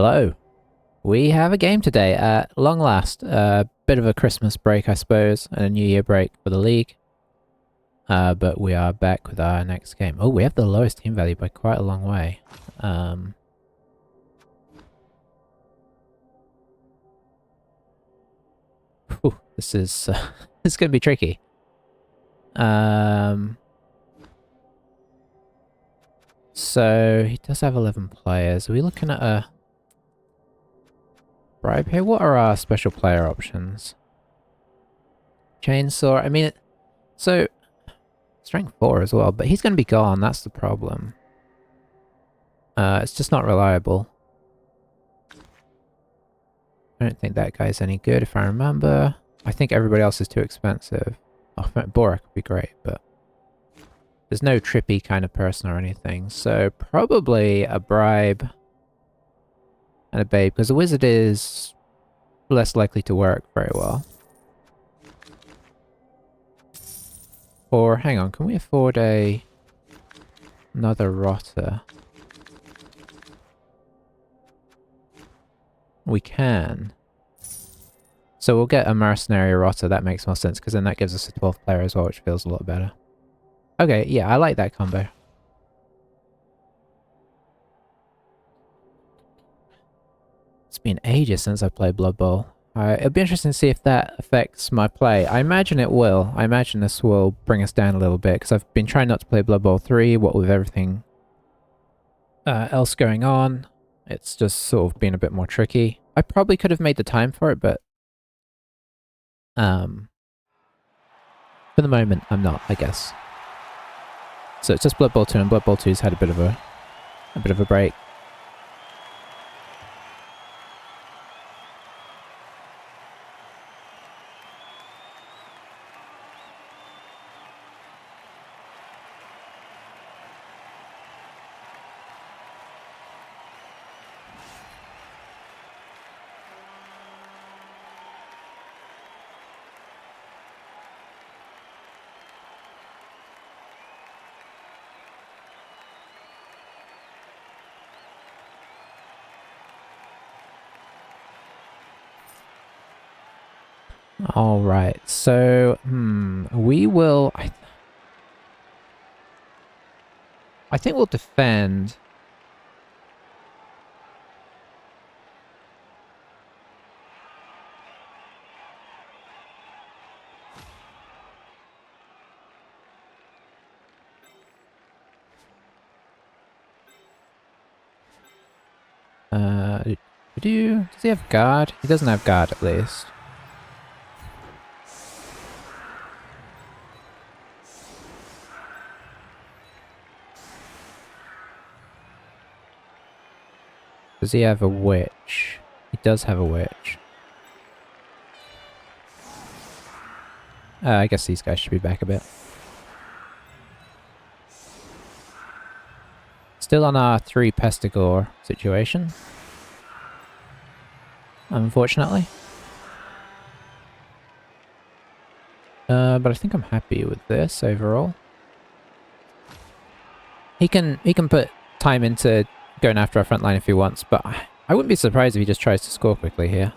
Hello. We have a game today at long last. A bit of a Christmas break, I suppose, and a New Year break for the league. But we are back with our next game. Oh, we have the lowest team value by quite a long way. This is this is going to be tricky. So he does have 11 players. Are we looking at a bribe here? What are our special player options? Chainsaw. I mean, so strength 4 as well, but he's going to be gone. That's the problem. It's just not reliable. I don't think that guy's any good if I remember. I think everybody else is too expensive. Oh, Borak would be great, but there's no trippy kind of person or anything. So probably a bribe and a babe, because a wizard is less likely to work very well. Or hang on, can we afford another rotter? We can. So we'll get a mercenary rotter. That makes more sense because then that gives us a 12th player as well, which feels a lot better. Okay, yeah, I like that combo. It's been ages since I played Blood Bowl. It'll be interesting to see if that affects my play. I imagine it will. I imagine this will bring us down a little bit because I've been trying not to play Blood Bowl 3, what with everything else going on. It's just sort of been a bit more tricky. I probably could have made the time for it, but for the moment, I'm not, I guess. So it's just Blood Bowl 2, and Blood Bowl 2's had a bit of a break. Alright, so, we will... I think we'll defend. Does he have guard? He doesn't have guard, at least. Does he have a witch? He does have a witch. I guess these guys should be back a bit. Still on our 3 Pestigore situation. Unfortunately. But I think I'm happy with this overall. He can put time into going after our front line if he wants, but I wouldn't be surprised if he just tries to score quickly here.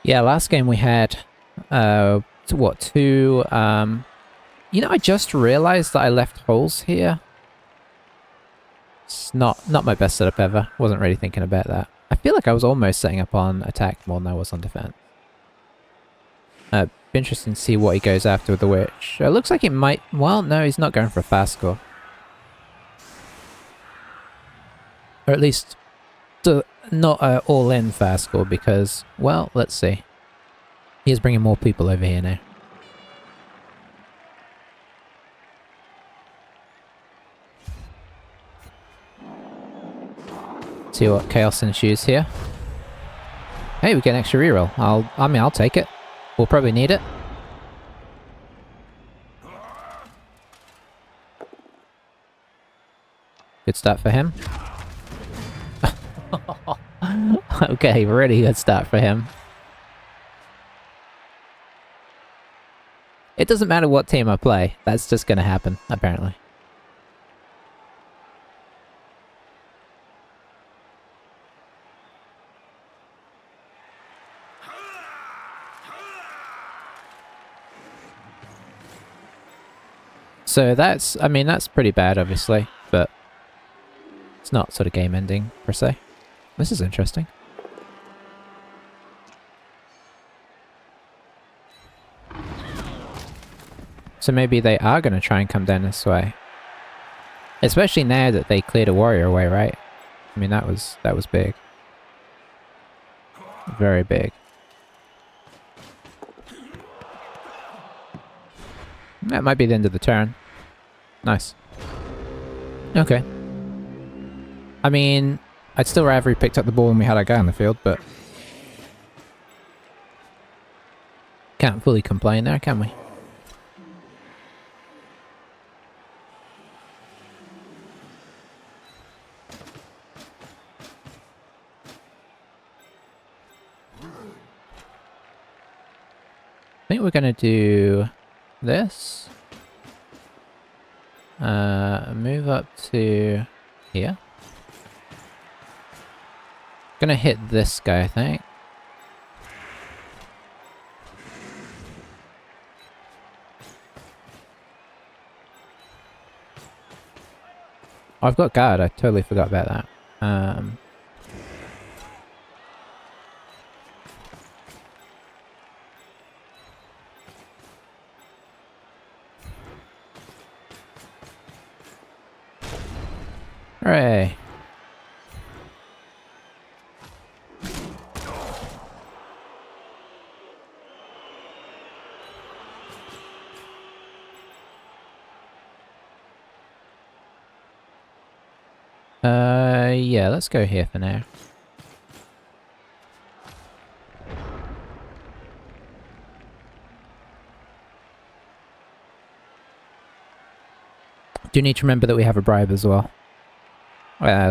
Yeah, last game we had, two, you know, I just realized that I left holes here. It's not my best setup ever. Wasn't really thinking about that. I feel like I was almost setting up on attack more than I was on defense. Be interesting to see what he goes after with the witch. It looks like it might... Well, no, he's not going for a fast score. Or at least not an all-in fast score because, well, let's see. He's bringing more people over here now. See what chaos ensues here. Hey, we get an extra reroll. I'll take it. We'll probably need it. Good start for him. Okay, really good start for him. It doesn't matter what team I play. That's just gonna happen, apparently. So that's, I mean, that's pretty bad, obviously, but it's not sort of game ending, per se. This is interesting. So maybe they are going to try and come down this way. Especially now that they cleared a warrior away, right? I mean, that was big. Very big. That might be the end of the turn. Nice. Okay. I mean, I'd still rather he picked up the ball when we had our guy on the field, but... Can't fully complain there, can we? I think we're gonna do this. Move up to here. Gonna hit this guy, I think. Oh, I've got guard. I totally forgot about that. Hooray! Yeah, let's go here for now. Do need to remember that we have a bribe as well.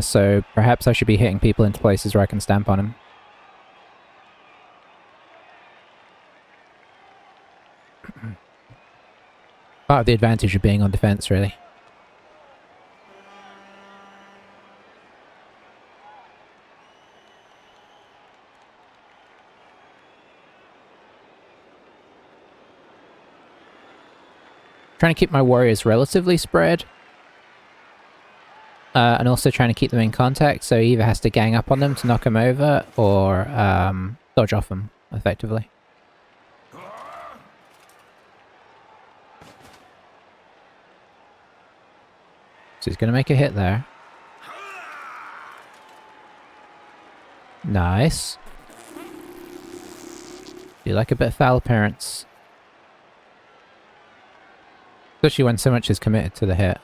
So perhaps I should be hitting people into places where I can stamp on them. Part of the advantage of being on defense, really. Trying to keep my warriors relatively spread. And also trying to keep them in contact, so he either has to gang up on them to knock them over, or dodge off them, effectively. So he's going to make a hit there. Nice. Do you like a bit of foul appearance? Especially when so much is committed to the hit.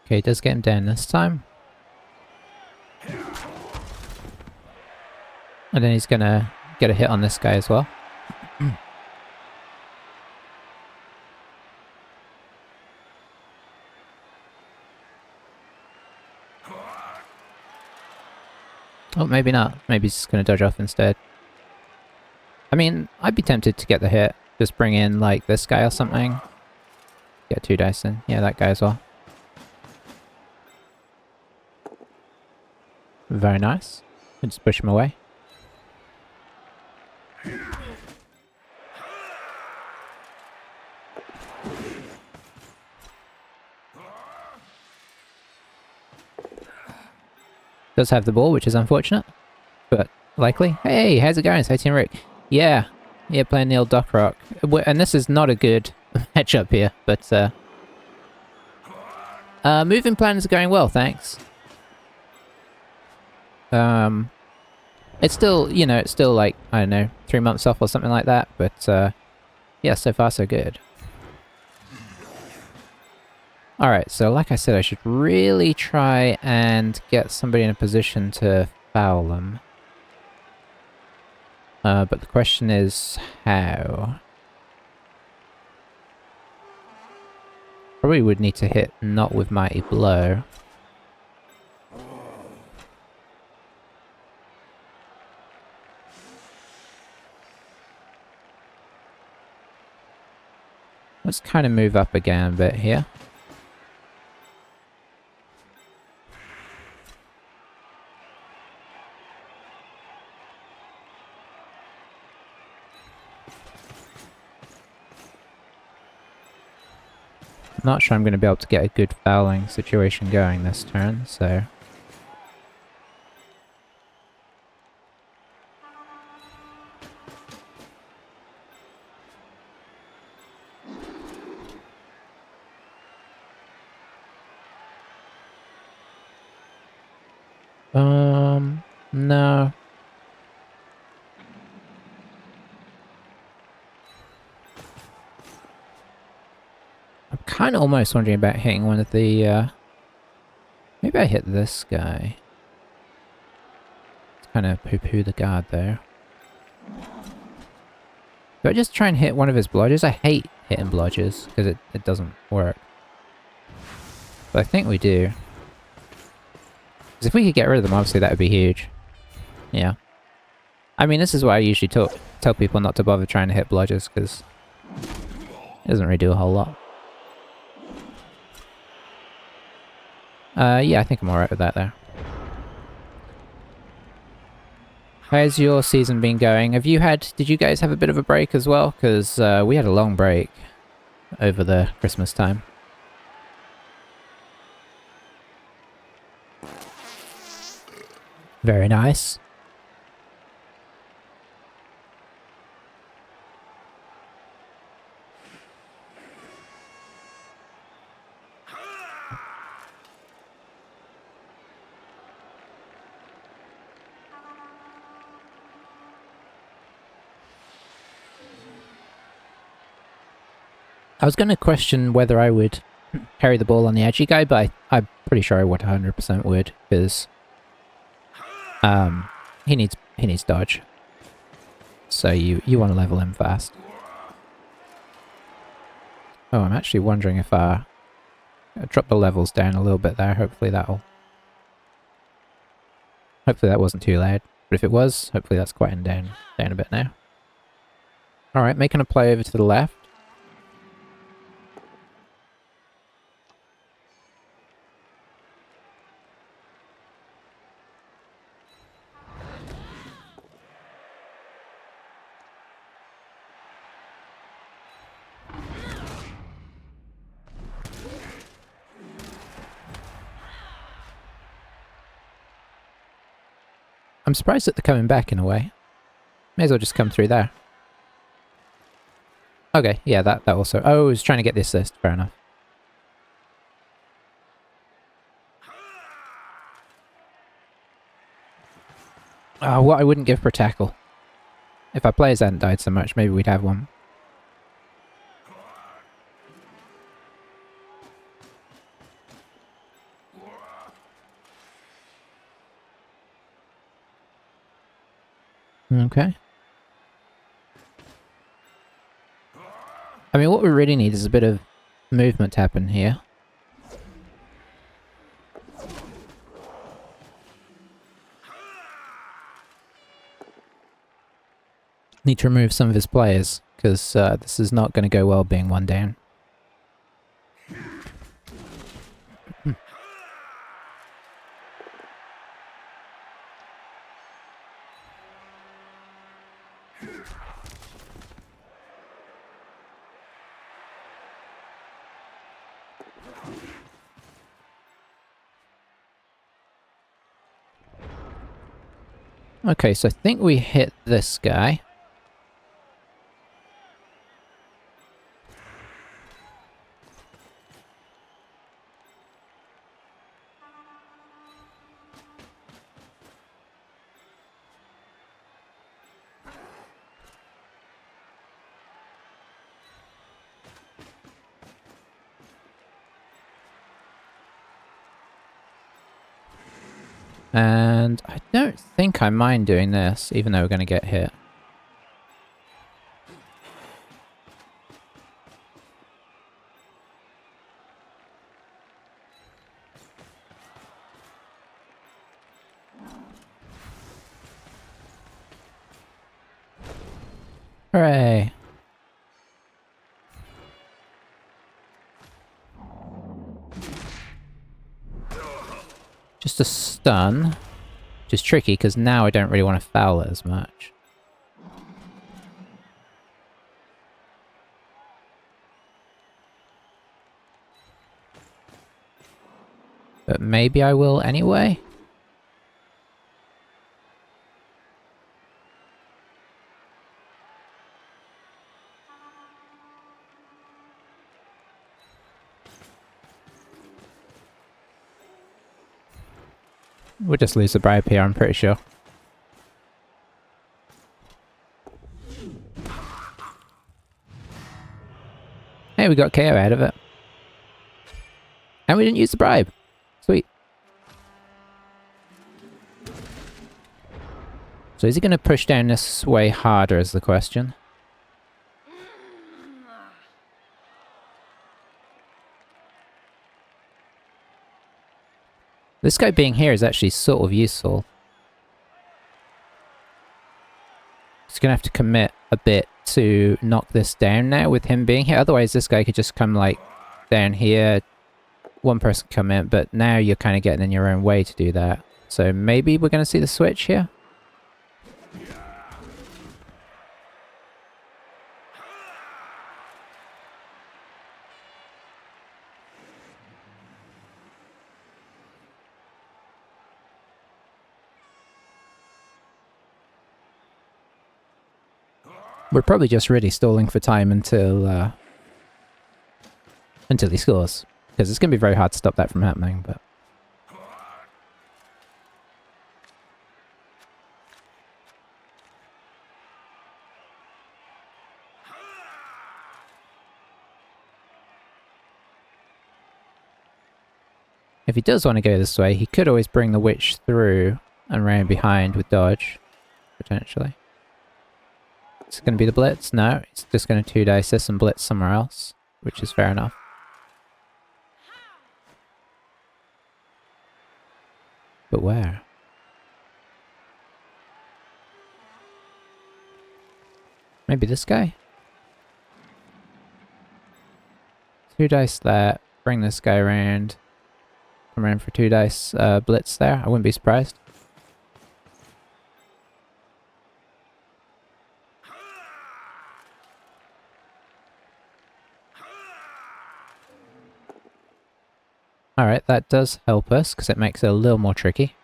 Okay, he does get him down this time. And then he's gonna get a hit on this guy as well. Oh, maybe not. Maybe he's just gonna dodge off instead. I mean, I'd be tempted to get the hit. Just bring in, like, this guy or something. Get 2 dice in. Yeah, that guy as well. Very nice. Just push him away. Does have the ball, which is unfortunate, but likely. Hey, how's it going? It's Team Rick. Yeah. Yeah, playing Neil Duckrock. And this is not a good matchup here, but moving plans are going well, thanks. It's still, you know, it's still like, I don't know, 3 months off or something like that, but yeah, so far so good. Alright, so like I said, I should really try and get somebody in a position to foul them. But the question is, how? Probably would need to hit not with Mighty Blow. Let's kind of move up again a bit here. Not sure I'm going to be able to get a good fouling situation going this turn, so... no. I'm kind of almost wondering about hitting one of the, maybe I hit this guy. It's kind of poo-poo the guard there. Do I just try and hit one of his blodgers? I hate hitting blodgers, because it doesn't work. But I think we do. Because if we could get rid of them, obviously that would be huge. Yeah. I mean, this is why I usually tell people not to bother trying to hit blodgers, because it doesn't really do a whole lot. Yeah, I think I'm alright with that there. How's your season been going? Did you guys have a bit of a break as well? Because we had a long break over the Christmas time. Very nice. I was going to question whether I would carry the ball on the edgy guy, but I'm pretty sure I would 100% would, because he needs dodge. So you want to level him fast. Oh, I'm actually wondering if I drop the levels down a little bit there. Hopefully that wasn't too loud. But if it was, hopefully that's quieting down a bit now. Alright, making a play over to the left. I'm surprised that they're coming back in a way. May as well just come through there. Okay, yeah, that also... Oh, I was trying to get the assist, fair enough. Oh, what I wouldn't give for tackle. If our players hadn't died so much, maybe we'd have one. Okay. I mean, what we really need is a bit of movement to happen here. Need to remove some of his players, because this is not going to go well being one down. Okay, so I think we hit this guy. And I don't think I mind doing this, even though we're going to get hit. Hooray! Just a stun, which is tricky because now I don't really want to foul it as much. But maybe I will anyway? We'll just lose the bribe here, I'm pretty sure. Hey, we got KO out of it. And we didn't use the bribe. Sweet. So is he going to push down this way harder is the question. This guy being here is actually sort of useful. He's going to have to commit a bit to knock this down now with him being here. Otherwise, this guy could just come, like, down here. One person come in, but now you're kind of getting in your own way to do that. So maybe we're going to see the switch here? We're probably just really stalling for time until he scores. Because it's going to be very hard to stop that from happening, but... If he does want to go this way, he could always bring the witch through and round behind with dodge, potentially. It's going to be the blitz? No, it's just going to 2-dice this and blitz somewhere else, which is fair enough. But where? Maybe this guy? 2-dice there, bring this guy around. Come around for 2-dice blitz there, I wouldn't be surprised. Alright, that does help us, because it makes it a little more tricky.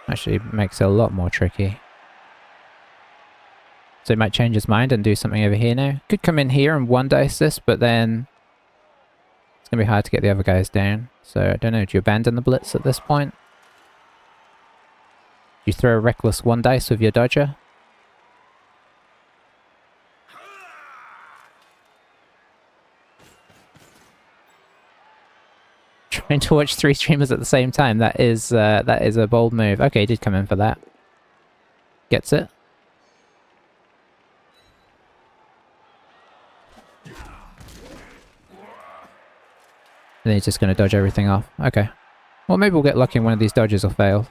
Actually, makes it a lot more tricky. So he might change his mind and do something over here now. Could come in here and 1-dice this, but then... it's going to be hard to get the other guys down. So, I don't know, do you abandon the blitz at this point? Do you throw a reckless 1-dice with your dodger? Trying to watch 3 streamers at the same time, that is a bold move. Okay, he did come in for that. Gets it. And then he's just going to dodge everything off. Okay. Well, maybe we'll get lucky and one of these dodges will fail.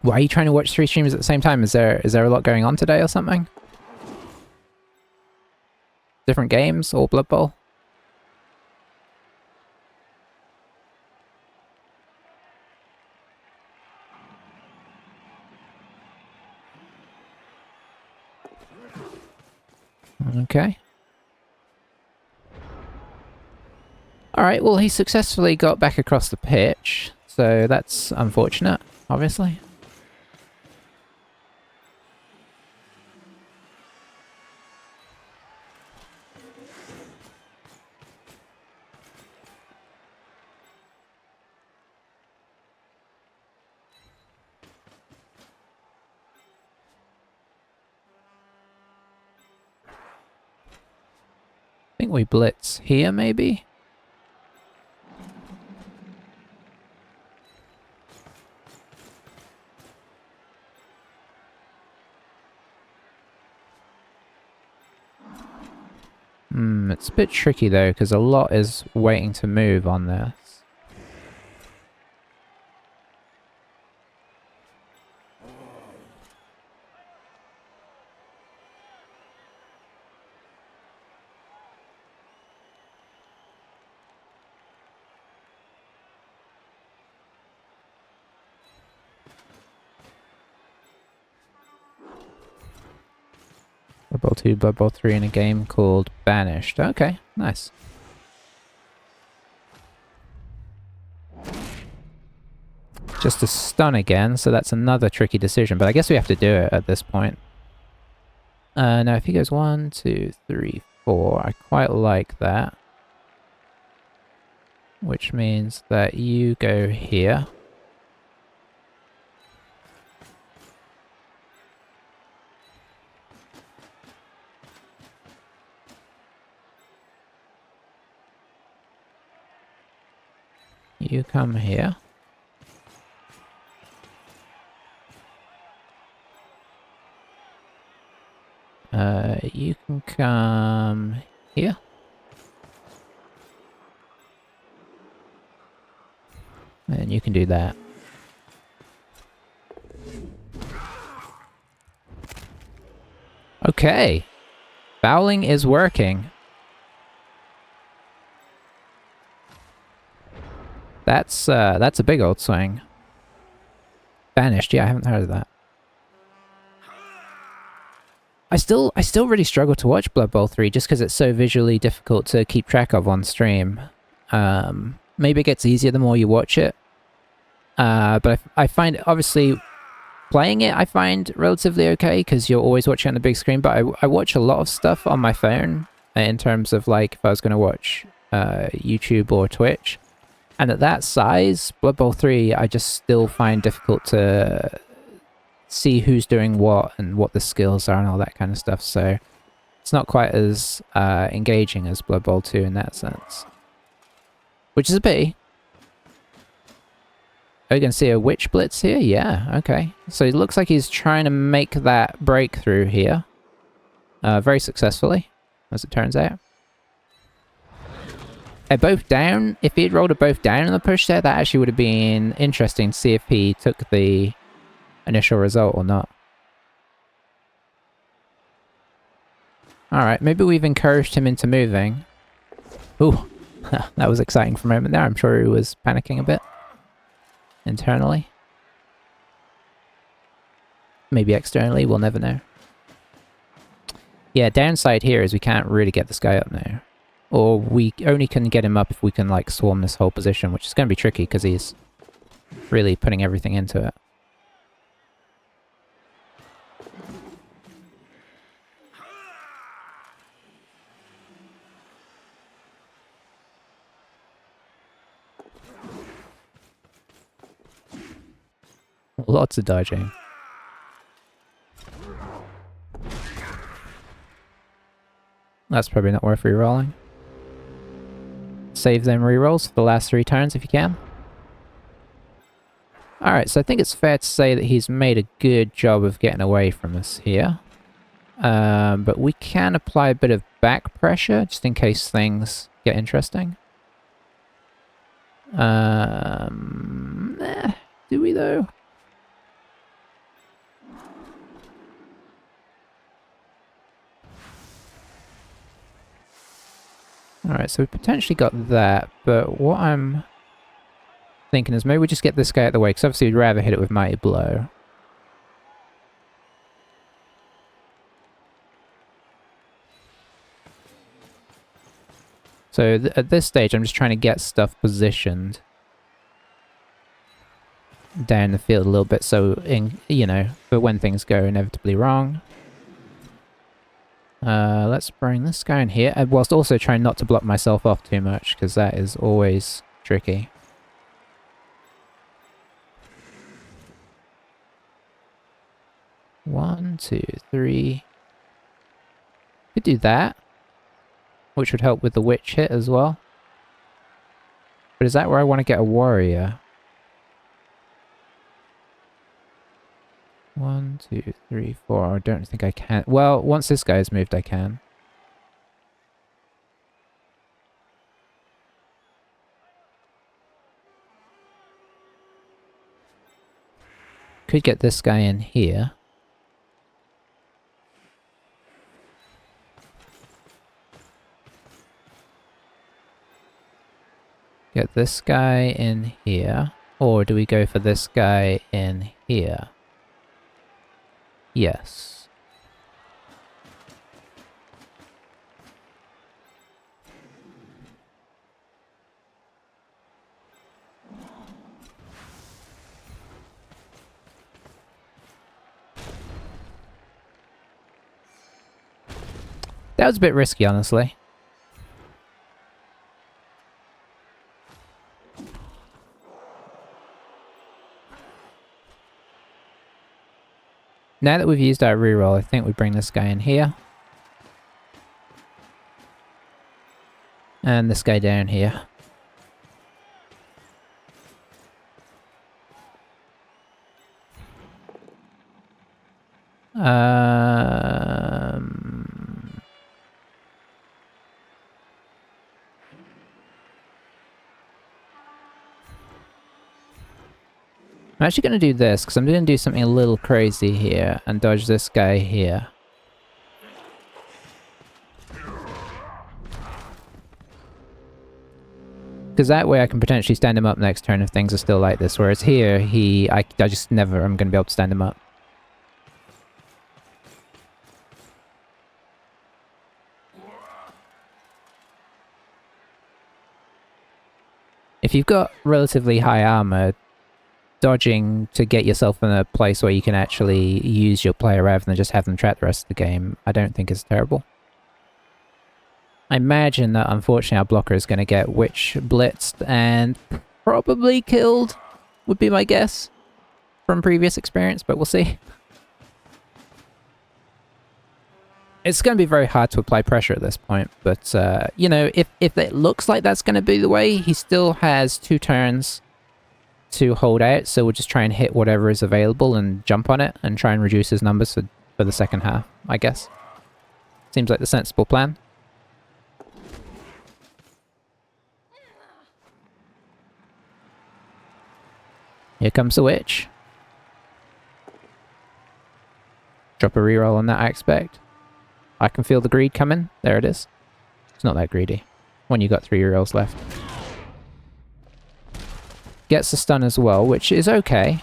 Why are you trying to watch 3 streamers at the same time? Is there a lot going on today or something? Different games or Blood Bowl? Okay. Alright, well he successfully got back across the pitch, so that's unfortunate, obviously. think we blitz here, maybe? It's a bit tricky though, because a lot is waiting to move on this. Blood Bowl 2, Blood Bowl 3 in a game called Banished. Okay, nice. Just a stun again, so that's another tricky decision, but I guess we have to do it at this point. Now if he goes 1, 2, 3, 4, I quite like that. Which means that you go here. You come here. You can come here. And you can do that. Okay. Fouling is working. That's a big old swing. Banished, yeah, I haven't heard of that. I still really struggle to watch Blood Bowl 3 just because it's so visually difficult to keep track of on stream. Maybe it gets easier the more you watch it. But I find, obviously, playing it I find relatively okay because you're always watching on the big screen, but I watch a lot of stuff on my phone in terms of, like, if I was going to watch YouTube or Twitch. And at that size, Blood Bowl 3, I just still find difficult to see who's doing what and what the skills are and all that kind of stuff, so it's not quite as engaging as Blood Bowl 2 in that sense. Which is a pity. Are you going to see a Witch Blitz here? Yeah, okay. So it looks like he's trying to make that breakthrough here. Very successfully, as it turns out. They're both down. If he had rolled a both down in the push there, that actually would have been interesting to see if he took the initial result or not. Alright, maybe we've encouraged him into moving. Ooh, that was exciting for a moment there. I'm sure he was panicking a bit internally. Maybe externally, we'll never know. Yeah, downside here is we can't really get this guy up now. Or we only can get him up if we can, like, swarm this whole position, which is going to be tricky because he's really putting everything into it. Lots of dodging. That's probably not worth rerolling. Save them rerolls for the last 3 turns if you can. Alright, so I think it's fair to say that he's made a good job of getting away from us here. But we can apply a bit of back pressure, just in case things get interesting. Do we though? Alright, so we potentially got that, but what I'm thinking is maybe we just get this guy out of the way, because obviously we'd rather hit it with Mighty Blow. So at this stage I'm just trying to get stuff positioned down the field a little bit, so, you know, for when things go inevitably wrong. Let's bring this guy in here, whilst also trying not to block myself off too much, because that is always tricky. One, two, three. Could do that. which would help with the witch hit as well. But is that where I want to get a warrior? 1, 2, 3, 4. I don't think I can. Well, once this guy's moved, I can. Could get this guy in here. Get this guy in here. Or do we go for this guy in here? Yes. That was a bit risky, honestly. Now that we've used our reroll, I think we bring this guy in here. And this guy down here. I'm actually going to do this, because I'm going to do something a little crazy here, and dodge this guy here. Because that way I can potentially stand him up next turn if things are still like this, whereas here, I just never am going to be able to stand him up. If you've got relatively high armor, dodging to get yourself in a place where you can actually use your player rather than just have them trap the rest of the game, I don't think is terrible. I imagine that unfortunately our blocker is going to get witch blitzed and probably killed, would be my guess from previous experience, but we'll see. It's going to be very hard to apply pressure at this point, but you know, if it looks like that's going to be the way, he still has 2 turns to hold out, so we'll just try and hit whatever is available and jump on it and try and reduce his numbers for the second half, I guess. Seems like the sensible plan. Here comes the witch. Drop a reroll on that, I expect. I can feel the greed coming. There it is. It's not that greedy. When you got 3 rerolls left. Gets the stun as well, which is okay.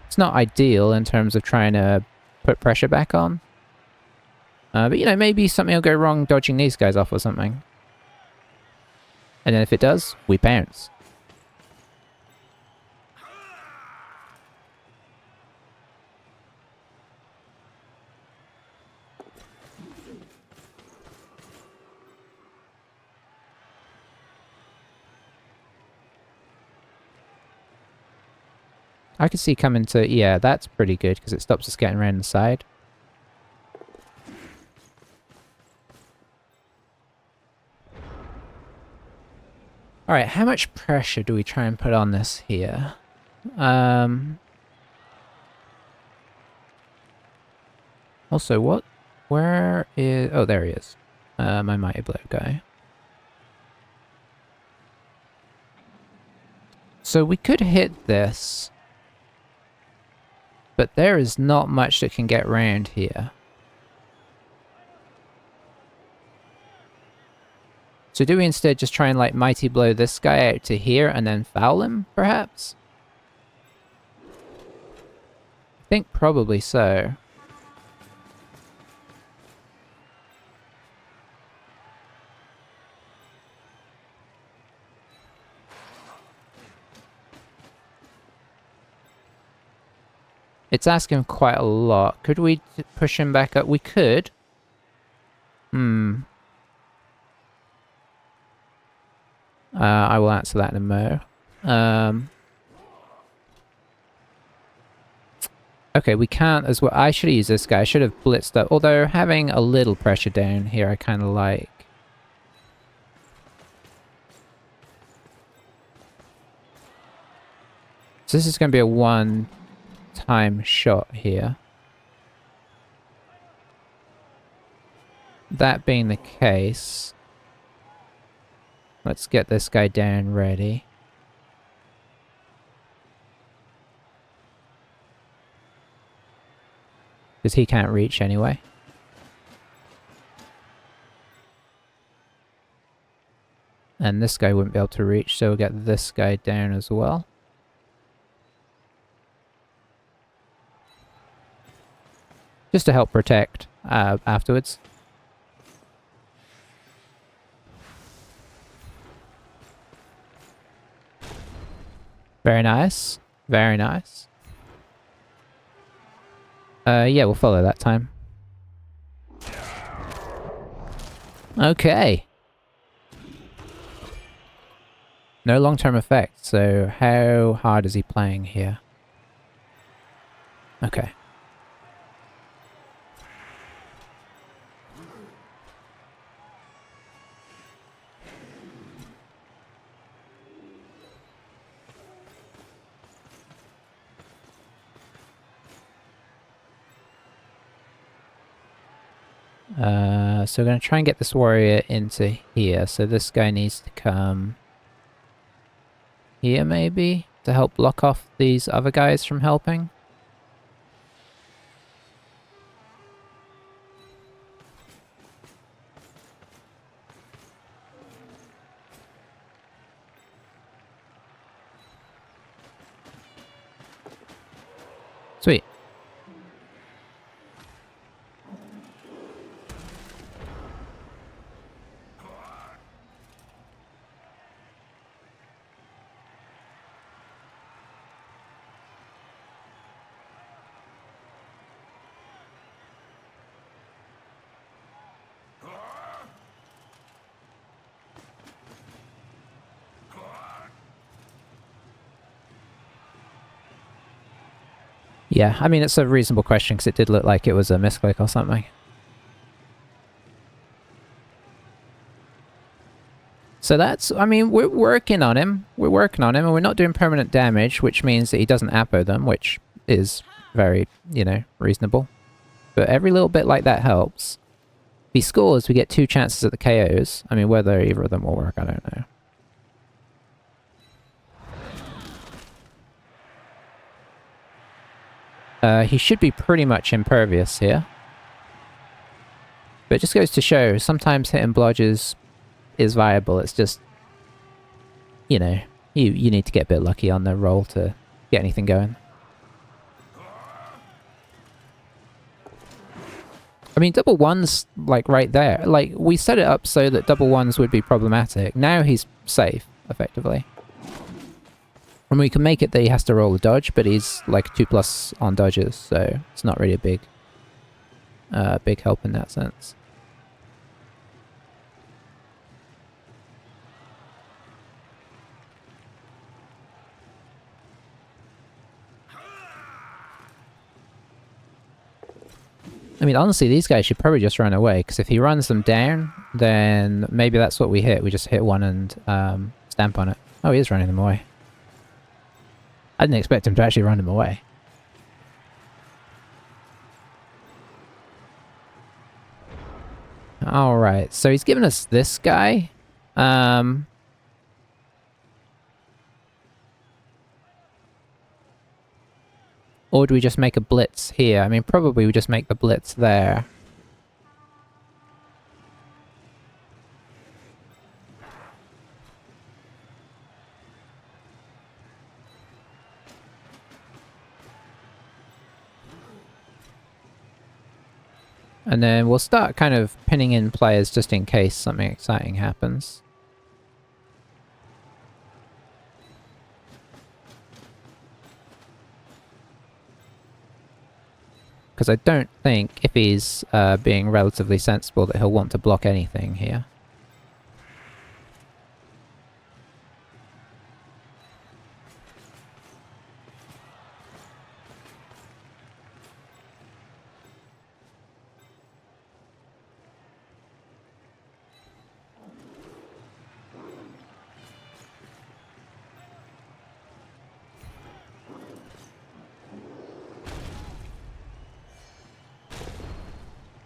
It's not ideal in terms of trying to put pressure back on. But you know, maybe something will go wrong dodging these guys off or something. And then if it does, we bounce. I could see coming to... yeah, that's pretty good, because it stops us getting around the side. Alright, how much pressure do we try and put on this here? Also, what? Where is... oh, there he is. My Mighty Blow guy. So we could hit this... but there is not much that can get round here. So do we instead just try and like Mighty Blow this guy out to here and then foul him, perhaps? I think probably so. It's asking quite a lot. Could we push him back up? We could. I will answer that in a mo. Okay, we can't as well. I should have used this guy. I should have blitzed up. Although having a little pressure down here, I kind of like. So this is going to be a one-time shot here. That being the case, let's get this guy down ready. Because he can't reach anyway. And this guy wouldn't be able to reach, so we'll get this guy down as well. Just to help protect afterwards. Very nice. Very nice. Yeah, we'll follow that time. Okay. No long-term effect, so how hard is he playing here? Okay. So we're going to try and get this warrior into here. So this guy needs to come here maybe to help block off these other guys from helping. Sweet. Yeah, I mean, it's a reasonable question because it did look like it was a misclick or something. So that's, I mean, we're working on him. We're working on him, and we're not doing permanent damage, which means that he doesn't appo them, which is very, you know, reasonable. But every little bit like that helps. If he scores, we get 2 chances at the KOs. I mean, whether either of them will work, I don't know. He should be pretty much impervious here. But it just goes to show, sometimes hitting blodges is viable. It's just, you know, you need to get a bit lucky on the roll to get anything going. I mean, double ones, like, right there. Like, we set it up so that double ones would be problematic. Now he's safe, effectively. And we can make it that he has to roll a dodge, but he's, like, 2+ on dodges, so it's not really a big help in that sense. I mean, honestly, these guys should probably just run away, because if he runs them down, then maybe that's what we hit. We just hit one and stamp on it. Oh, he is running them away. I didn't expect him to actually run them away. Alright, so he's given us this guy. Or do we just make a blitz here? I mean, probably we just make the blitz there. And then we'll start kind of pinning in players just in case something exciting happens. Because I don't think, if he's being relatively sensible, that he'll want to block anything here.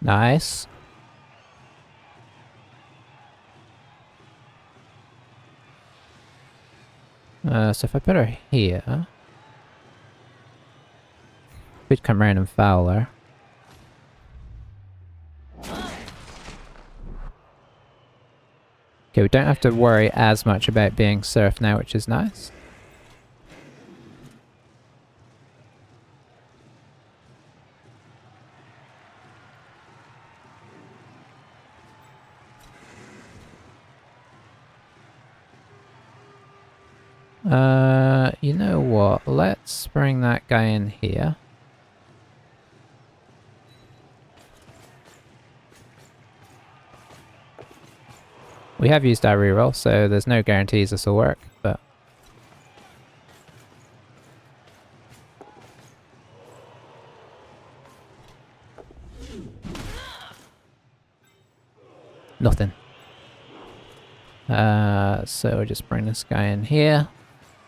Nice. So if I put her here, we'd come around and foul her. Okay, we don't have to worry as much about being surfed now, which is nice. You know what? Let's bring that guy in here. We have used our reroll, so there's no guarantees this will work, but... Nothing. So we'll just bring this guy in here.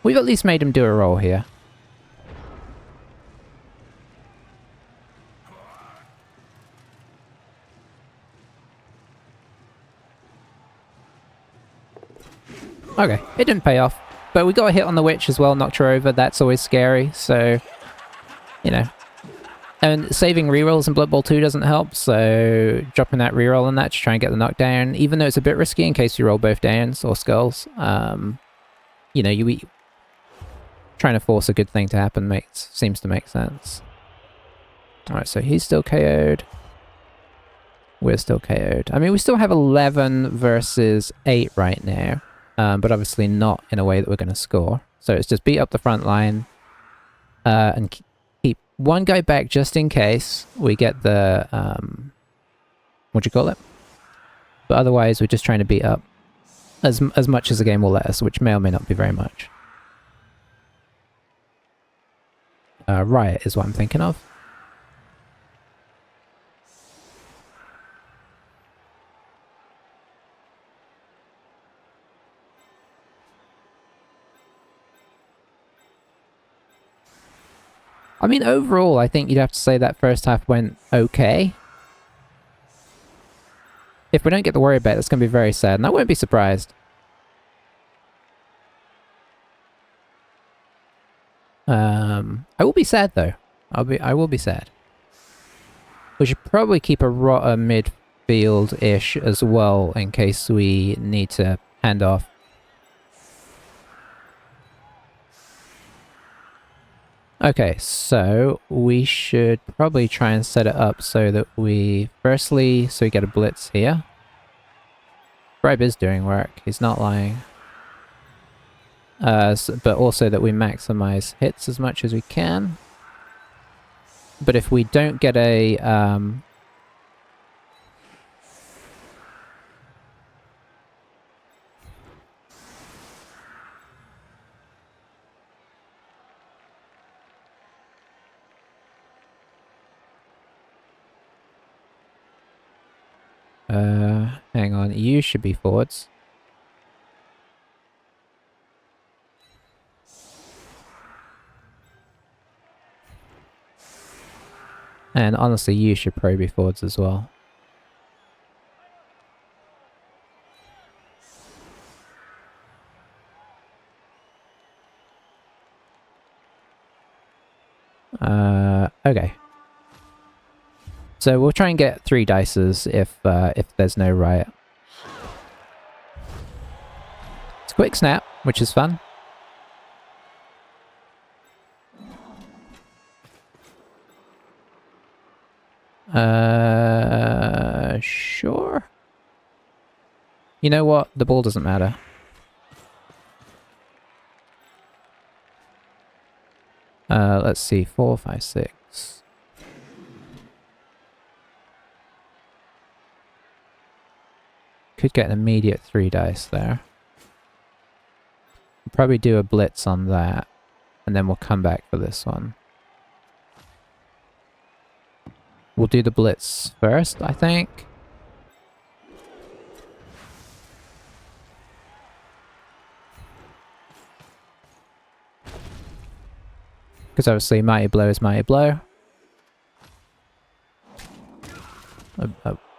We've at least made him do a roll here. Okay, it didn't pay off. But we got a hit on the witch as well, knocked her over. That's always scary, so... You know. And saving rerolls in Blood Bowl 2 doesn't help, so dropping that reroll on that to try and get the knockdown, even though it's a bit risky in case you roll both downs or skulls. You know, trying to force a good thing to happen seems to make sense. Alright, so he's still KO'd. We're still KO'd. I mean, we still have 11 versus 8 right now. But obviously not in a way that we're going to score. So it's just beat up the front line and keep one guy back just in case we get the, what do you call it? But otherwise we're just trying to beat up as much as the game will let us, which may or may not be very much. Riot is what I'm thinking of. I mean, overall, I think you'd have to say that first half went okay. If we don't get the warrior bet, that's going to be very sad, and I won't be surprised. I will be sad, though. I will be sad. We should probably keep a rotter midfield-ish as well, in case we need to hand off. Okay, so we should probably try and set it up so that we... Firstly, so we get a blitz here. Bribe is doing work, he's not lying. But also that we maximize hits as much as we can. But if we don't get a... hang on, you should be forwards. And honestly, you should probably be forwards as well. Okay. So we'll try and get 3 dices if there's no riot. It's a quick snap, which is fun. Sure. You know what? The ball doesn't matter. Let's see. 4, 5, 6. Could get an immediate 3 dice there. We'll probably do a blitz on that. And then we'll come back for this one. We'll do the blitz first, I think. Because obviously Mighty Blow is Mighty Blow.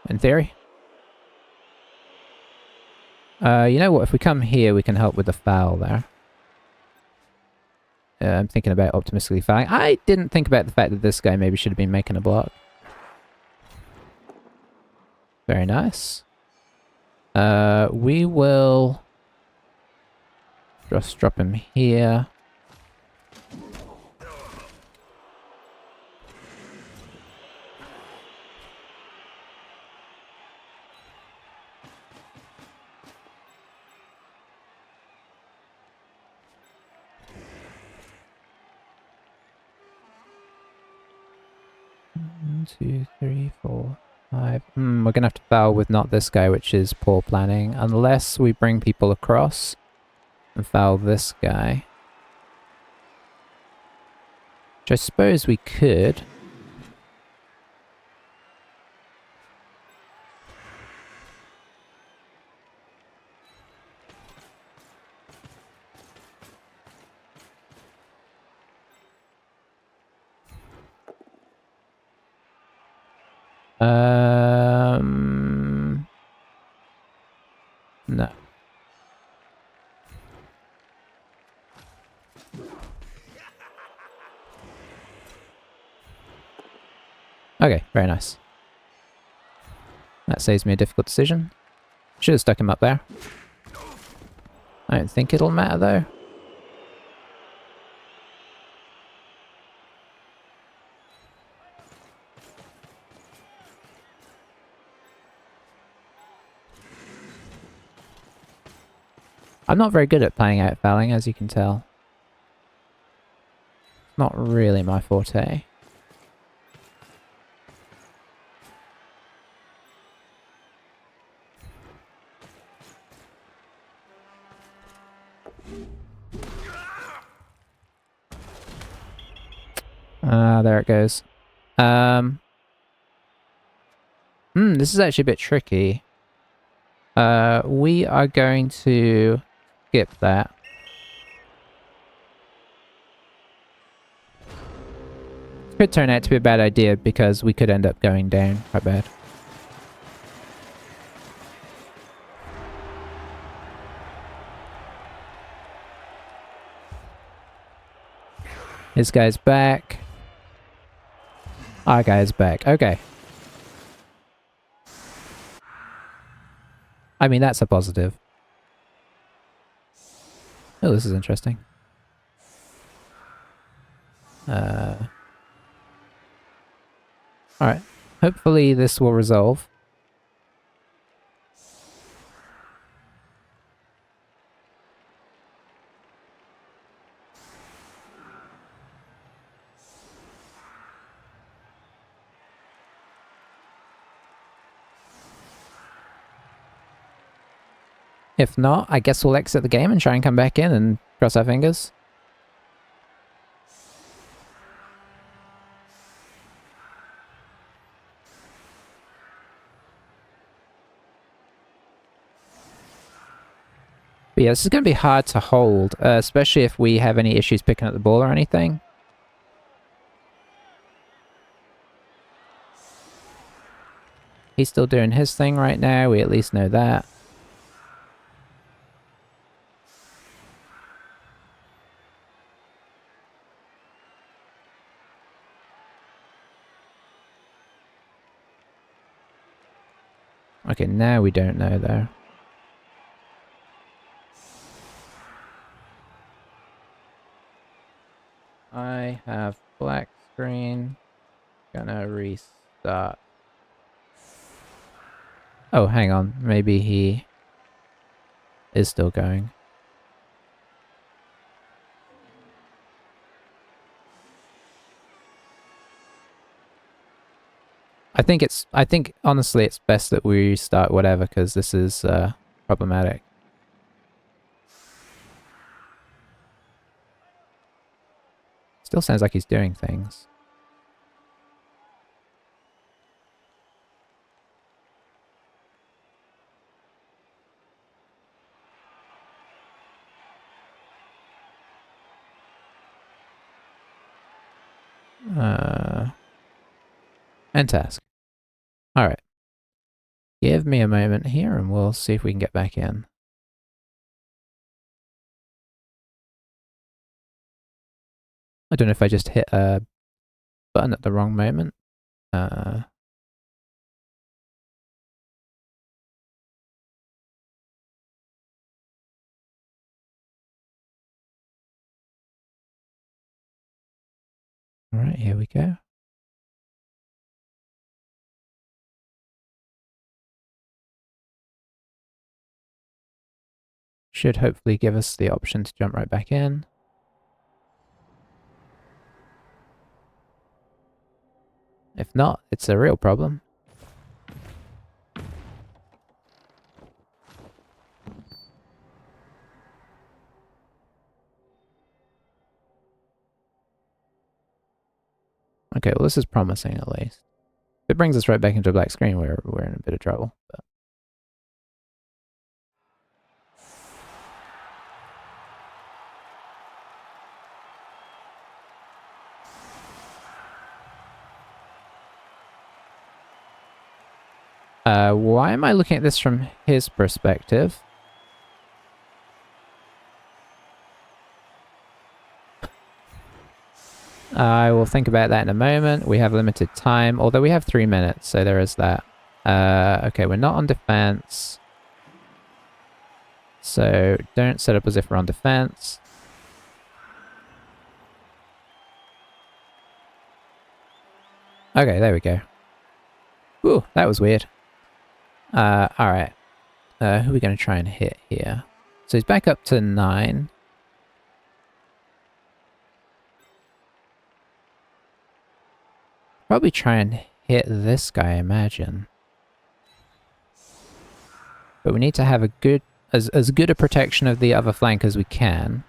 In theory. You know what? If we come here, we can help with the foul there. I'm thinking about optimistically fouling. I didn't think about the fact that this guy maybe should have been making a block. Very nice. We will just drop him here. One, two, three, four, five. We're gonna have to foul with not this guy, which is poor planning, unless we bring people across and foul this guy. Which I suppose we could. No. Okay, very nice. That saves me a difficult decision. Should have stuck him up there. I don't think it'll matter though. I'm not very good at playing out fouling, as you can tell. Not really my forte. There it goes. This is actually a bit tricky. We are going to skip that. Could turn out to be a bad idea because we could end up going down quite bad. This guy's back. Our guy's back. Okay. I mean, that's a positive. Oh, this is interesting. Alright. Hopefully this will resolve. If not, I guess we'll exit the game and try and come back in and cross our fingers. But yeah, this is going to be hard to hold, especially if we have any issues picking up the ball or anything. He's still doing his thing right now, we at least know that. Okay, now we don't know though. I have black screen. Gonna restart. Oh, hang on. Maybe he is still going. I think honestly it's best that we restart whatever, because this is problematic. Still sounds like he's doing things. End task. Alright. Give me a moment here and we'll see if we can get back in. I don't know if I just hit a button at the wrong moment. Alright, here we go. Should hopefully give us the option to jump right back in. If not, it's a real problem. Okay, well this is promising at least. If it brings us right back into a black screen, we're in a bit of trouble. But why am I looking at this from his perspective? I will think about that in a moment. We have limited time, although we have 3 minutes, so there is that. Okay, we're not on defense. So don't set up as if we're on defense. Okay, there we go. Ooh, that was weird. Alright. Who are we going to try and hit here? So he's back up to 9. Probably try and hit this guy, I imagine. But we need to have a good, as good a protection of the other flank as we can.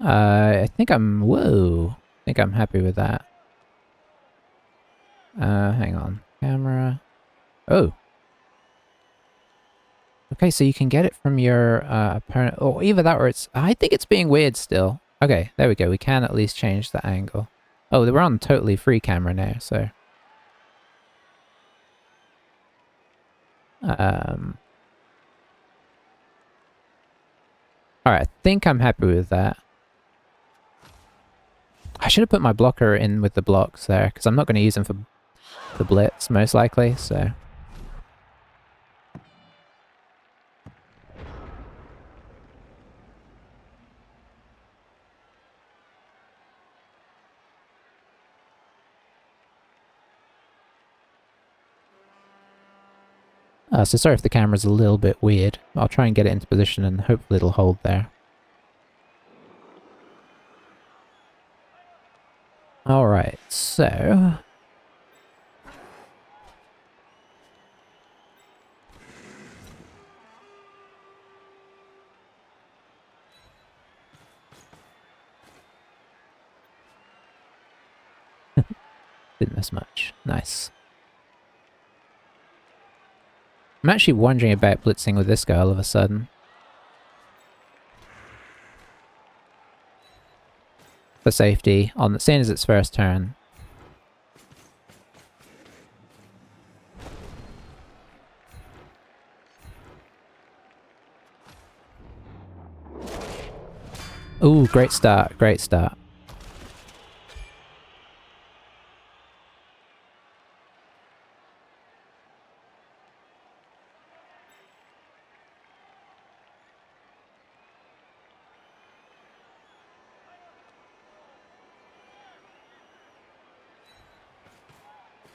I think I'm, whoa. I think I'm happy with that. Hang on. Camera. Oh. Okay, so you can get it from your opponent, or either that or it's, I think it's being weird still. Okay, there we go. We can at least change the angle. Oh, we're on totally free camera now, so. Alright, I think I'm happy with that. I should have put my blocker in with the blocks there, because I'm not going to use them for the blitz, most likely, so. So sorry if the camera's a little bit weird. I'll try and get it into position and hopefully it'll hold there. Alright, so... Didn't miss much. Nice. I'm actually wondering about blitzing with this guy all of a sudden. For safety, on the same as its first turn. Ooh, great start, great start.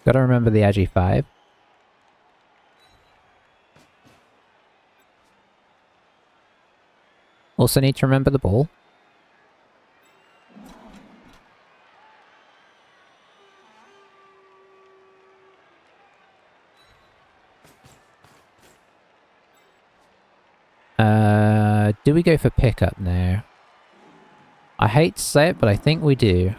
Gotta remember the Agi 5. Also need to remember the ball. Do we go for pickup now? I hate to say it, but I think we do.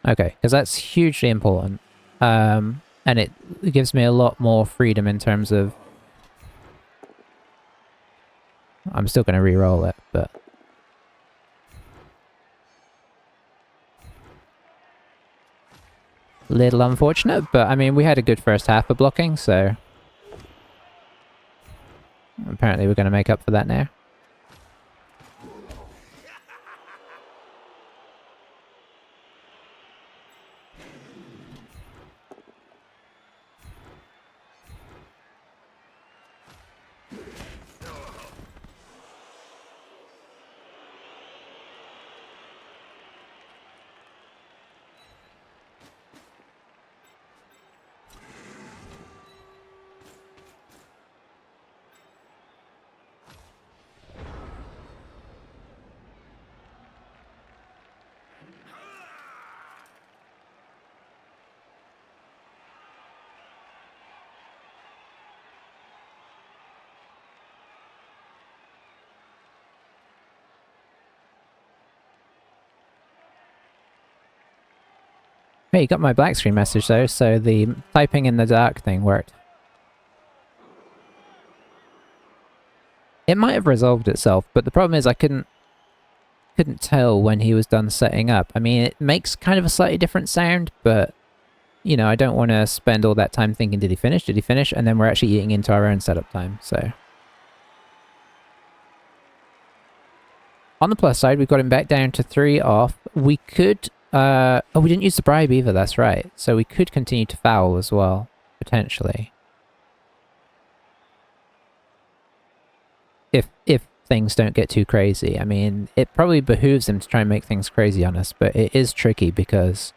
Okay, because that's hugely important. And it gives me a lot more freedom in terms of... I'm still going to re-roll it, but... Little unfortunate, but I mean, we had a good first half of blocking, so... Apparently we're going to make up for that now. Hey, you got my black screen message though, so the typing in the dark thing worked. It might have resolved itself, but the problem is I couldn't tell when he was done setting up. I mean, it makes kind of a slightly different sound, but, you know, I don't want to spend all that time thinking, did he finish? Did he finish? And then we're actually eating into our own setup time, so... On the plus side, we've got him back down to 3 off. We could... oh, we didn't use the bribe either, that's right. So we could continue to foul as well, potentially. If things don't get too crazy. I mean, it probably behooves him to try and make things crazy on us, but it is tricky because,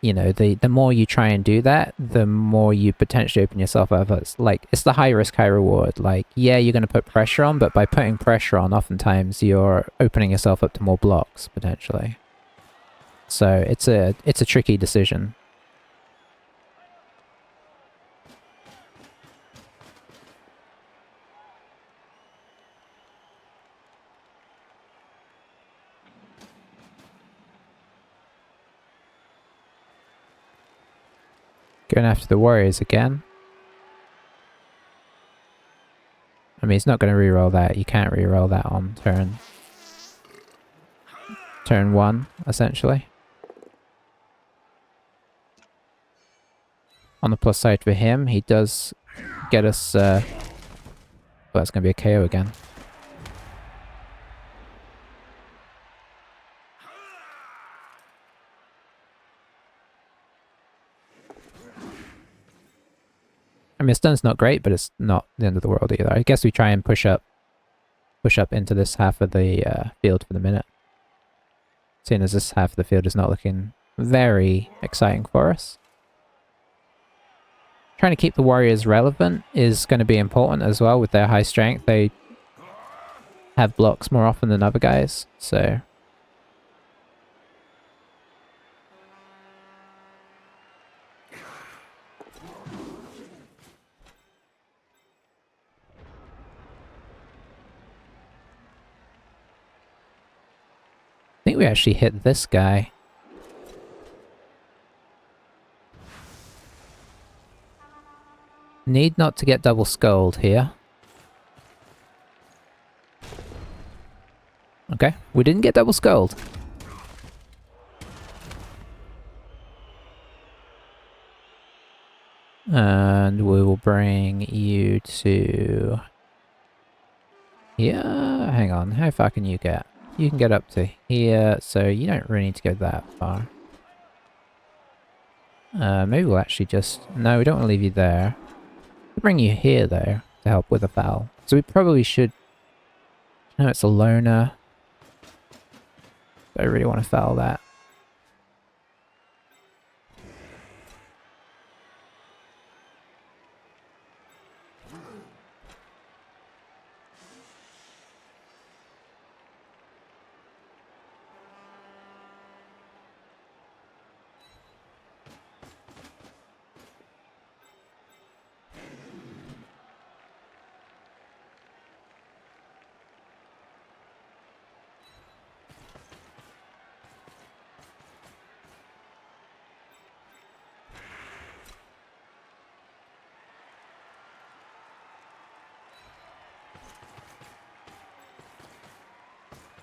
you know, the more you try and do that, the more you potentially open yourself up. It's like, it's the high risk, high reward. Like, yeah, you're going to put pressure on, but by putting pressure on, oftentimes you're opening yourself up to more blocks, potentially. So it's a tricky decision. Going after the warriors again. I mean, he's not going to reroll that. You can't reroll that on turn 1, essentially. On the plus side for him, he does get us... well, that's going to be a KO again. I mean, stun's not great, but it's not the end of the world either. I guess we try and push up into this half of the field for the minute. Seeing as this half of the field is not looking very exciting for us. Trying to keep the warriors relevant is going to be important as well with their high strength. They have blocks more often than other guys, so... I think we actually hit this guy. Need not to get double skulled here. Okay, we didn't get double skulled. And we will bring you to... Yeah, hang on, how far can you get? You can get up to here, so you don't really need to go that far. Maybe we'll actually just... No, we don't want to leave you there. We'll bring you here, though, to help with a foul. So we probably should... No, it's a loner. I really want to foul that.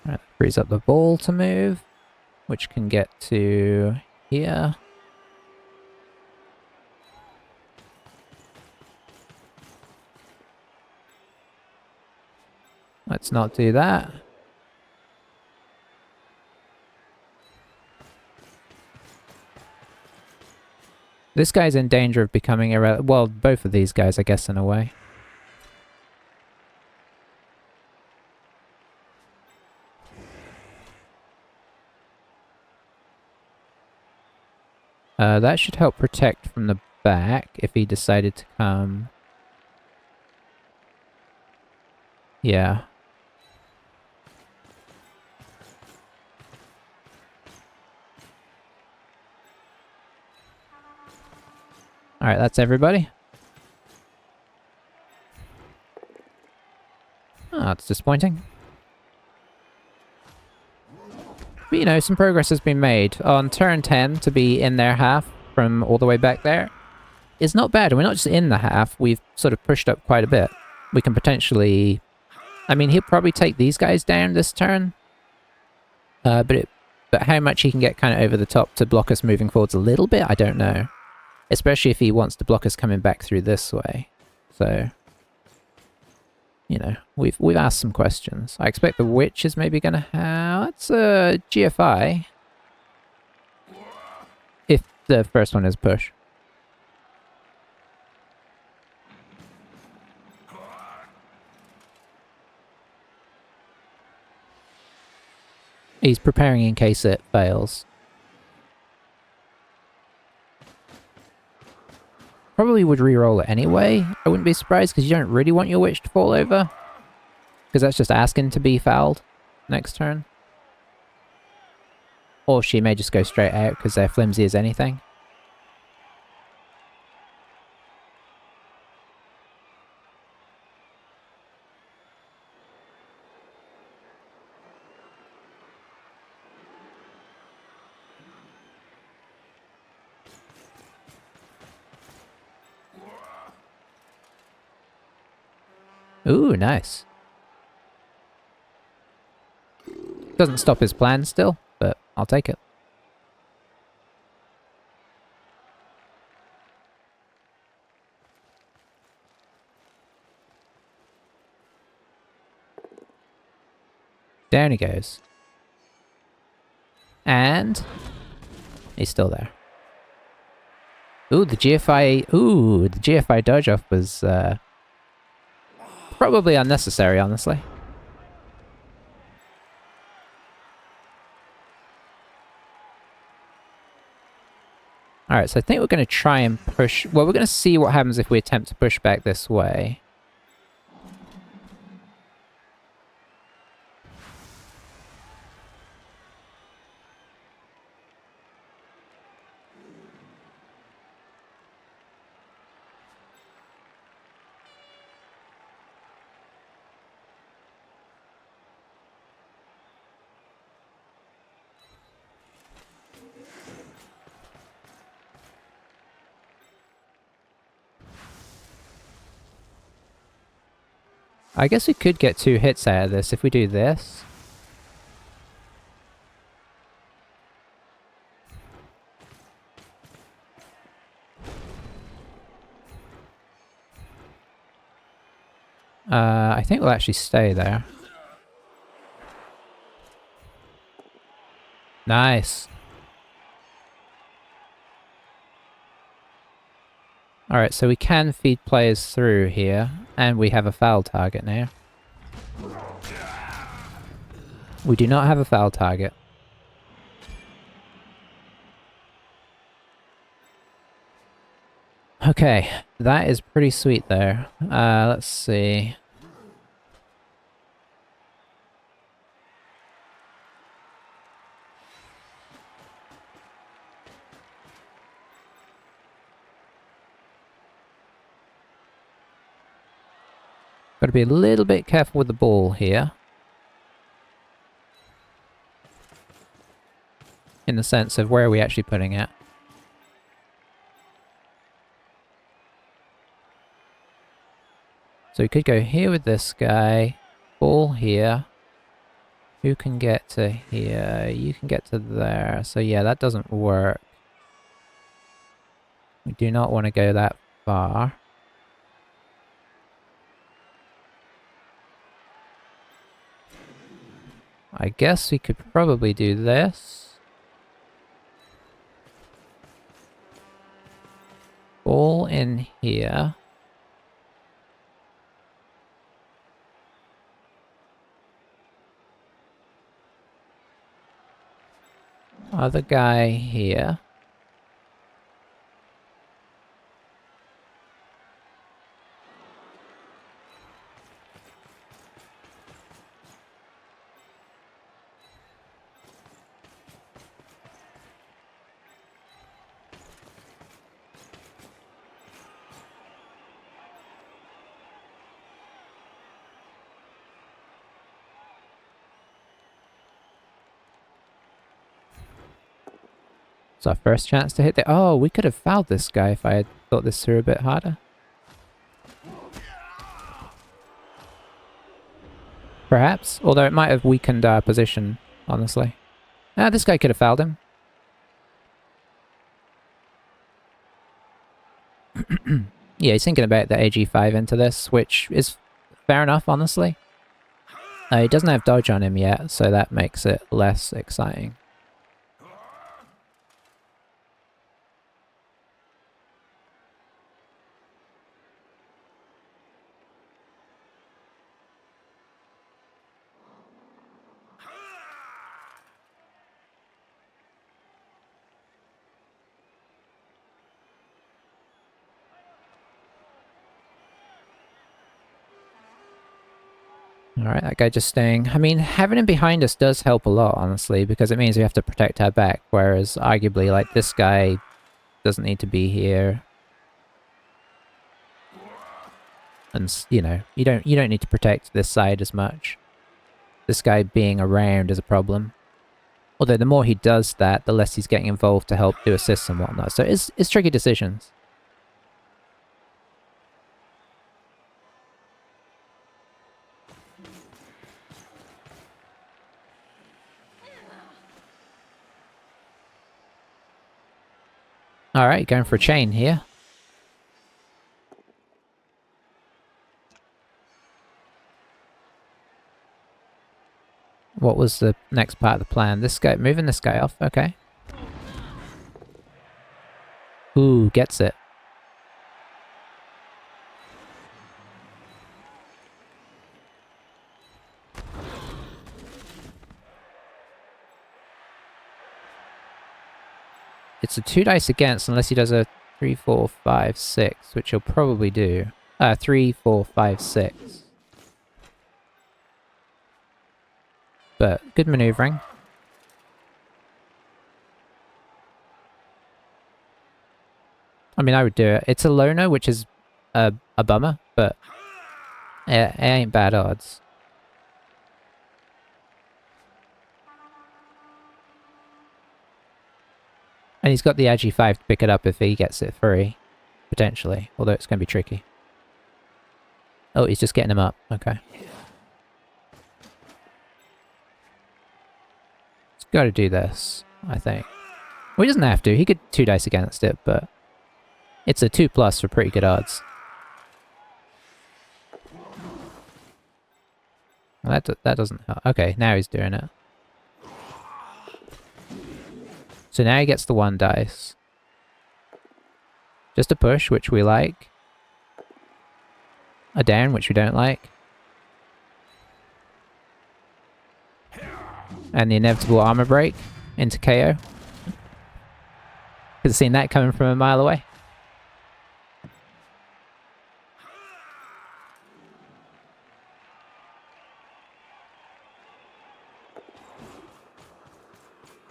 Right, frees up the ball to move, which can get to here. Let's not do that. This guy's in danger of becoming irrelevant. Well, both of these guys, I guess, in a way. That should help protect from the back if he decided to come. Yeah. Alright, that's everybody. Oh, that's disappointing. But, you know, some progress has been made. On turn 10, to be in their half from all the way back there is not bad. And we're not just in the half, we've sort of pushed up quite a bit. We can potentially... I mean, he'll probably take these guys down this turn. But how much he can get kind of over the top to block us moving forwards a little bit, I don't know. Especially if he wants to block us coming back through this way. So... you know, we've asked some questions. I expect the witch is maybe gonna have... That's a GFI. If the first one is push. He's preparing in case it fails. Probably would re-roll it anyway. I wouldn't be surprised because you don't really want your witch to fall over. Because that's just asking to be fouled next turn. Or she may just go straight out because they're flimsy as anything. Ooh, nice. Doesn't stop his plan still, but I'll take it. Down he goes. And... he's still there. Ooh, the GFI... Ooh, the GFI dodge off was, probably unnecessary, honestly. Alright, so I think we're going to try and push... well, we're going to see what happens if we attempt to push back this way. I guess we could get 2 hits out of this if we do this. I think we'll actually stay there. Nice. Alright, so we can feed players through here, and we have a foul target now. We do not have a foul target. Okay, that is pretty sweet there. Let's see. Got to be a little bit careful with the ball here. In the sense of where are we actually putting it. So we could go here with this guy, ball here. Who can get to here? You can get to there. So yeah, that doesn't work. We do not want to go that far. I guess we could probably do this. All in here. Other guy here. It's our first chance to hit the— oh, we could have fouled this guy if I had thought this through a bit harder. Perhaps, although it might have weakened our position, honestly. Ah, this guy could have fouled him. Yeah, he's thinking about the AG5 into this, which is fair enough, honestly. He doesn't have dodge on him yet, so that makes it less exciting. Alright, that guy just staying. I mean, having him behind us does help a lot, honestly, because it means we have to protect our back, whereas arguably, like, this guy doesn't need to be here. And, you know, you don't need to protect this side as much. This guy being around is a problem. Although the more he does that, the less he's getting involved to help do assists and whatnot. So it's tricky decisions. Alright, going for a chain here. What was the next part of the plan? This guy, moving this guy off, okay. Ooh, gets it. It's a 2 dice against unless he does a 3, 4, 5, 6, which he'll probably do. 3, 4, 5, 6. But good maneuvering. I mean, I would do it. It's a loner, which is a bummer, but it ain't bad odds. And he's got the Agi 5 to pick it up if he gets it free, potentially, although it's going to be tricky. Oh, he's just getting him up. Okay. He's got to do this, I think. Well, he doesn't have to. He could 2 dice against it, but it's a 2+ for pretty good odds. Well, that doesn't help. Okay, now he's doing it. So now he gets the 1 dice. Just a push, which we like. A down, which we don't like. And the inevitable armor break into KO. Could have seen that coming from a mile away.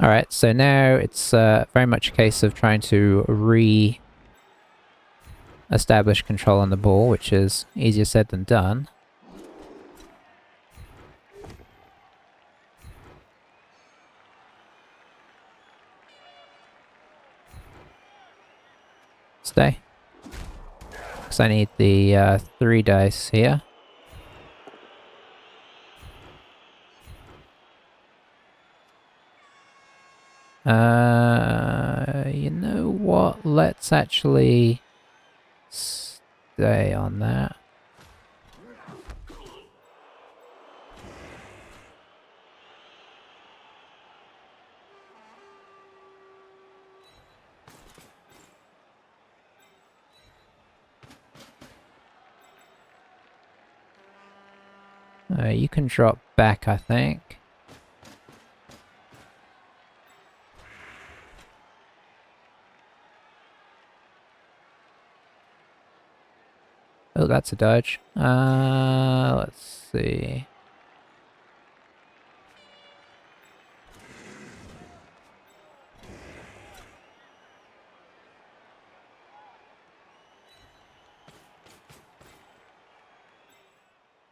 Alright, so now it's very much a case of trying to re-establish control on the ball, which is easier said than done. Stay. Because I need the 3 dice here. You know what? Let's actually stay on that. You can drop back, I think. Oh, that's a dodge. Let's see.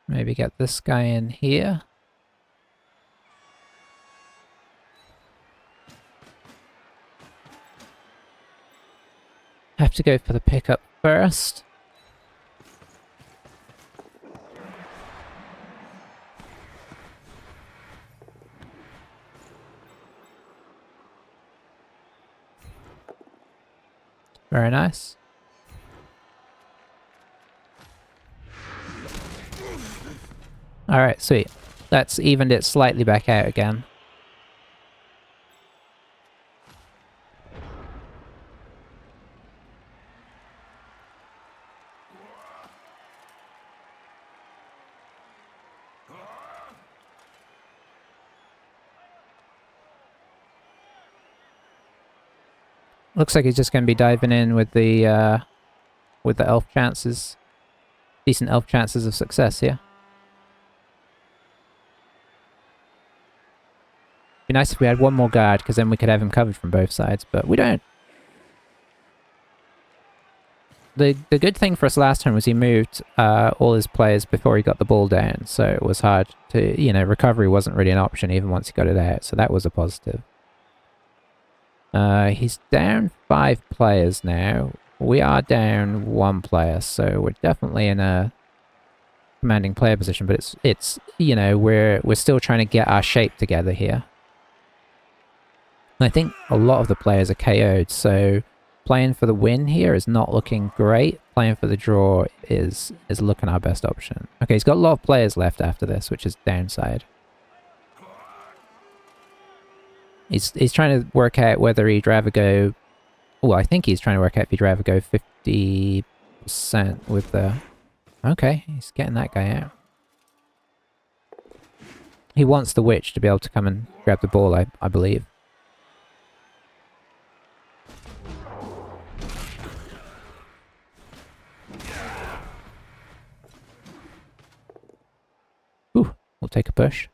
Maybe get this guy in here. Have to go for the pickup first. Very nice. Alright, sweet. That's evened it slightly back out again. Looks like he's just going to be diving in with the elf chances. Decent elf chances of success here. Be nice if we had one more guard, because then we could have him covered from both sides, but we don't. The good thing for us last time was he moved all his players before he got the ball down, so it was hard to, you know, recovery wasn't really an option even once he got it out, so that was a positive. He's down 5 players now. We are down 1 player, so we're definitely in a commanding player position, but it's you know, we're still trying to get our shape together here. And I think a lot of the players are KO'd, so playing for the win here is not looking great. Playing for the draw is looking our best option. Okay, he's got a lot of players left after this, which is downside. He's trying to work out whether he'd rather go... Well, I think he's trying to work out if he'd rather go 50% with the... Okay, he's getting that guy out. He wants the witch to be able to come and grab the ball, I believe. Ooh, we'll take a push.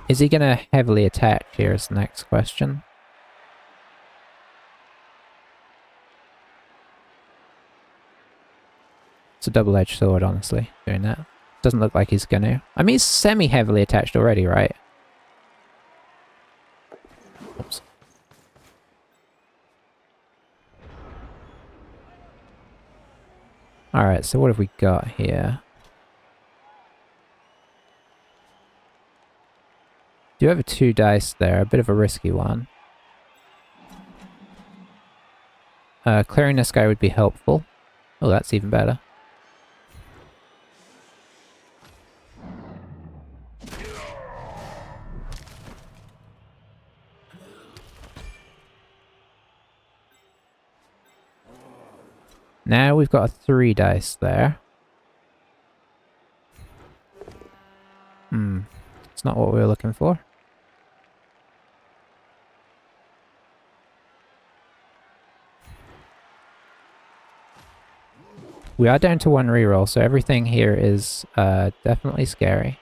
Is he going to heavily attach here is the next question. It's a double-edged sword, honestly, doing that. Doesn't look like he's going to. I mean, he's semi-heavily attached already, right? Oops. Alright, so what have we got here? Do have a 2 dice there, a bit of a risky one. Clearing this guy would be helpful. Oh, that's even better. Now we've got a 3 dice there. It's not what we were looking for. We are down to 1 reroll, so everything here is definitely scary.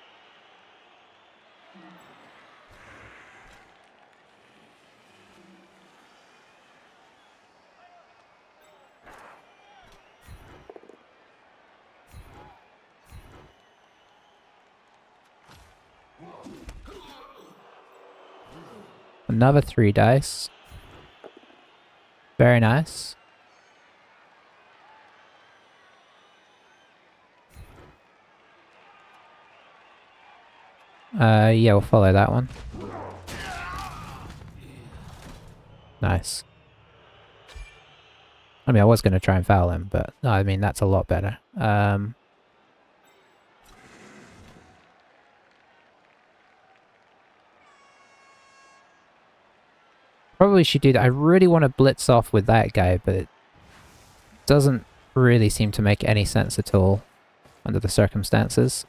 Another 3 dice. Very nice. Yeah, we'll follow that one. Nice. I mean, I was going to try and foul him, but I mean, that's a lot better. Probably should do that. I really want to blitz off with that guy, but it doesn't really seem to make any sense at all under the circumstances.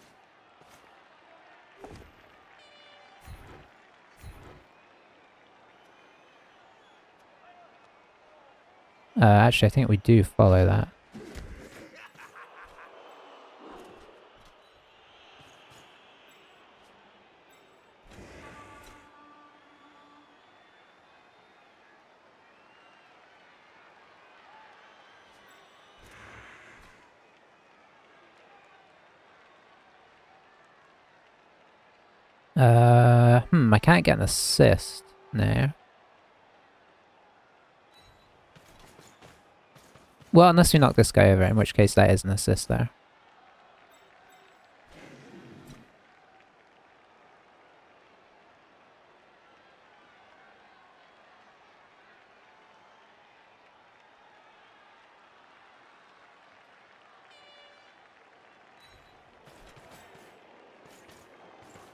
Actually, I think we do follow that. I can't get an assist now. Well, unless we knock this guy over, in which case that is an assist there.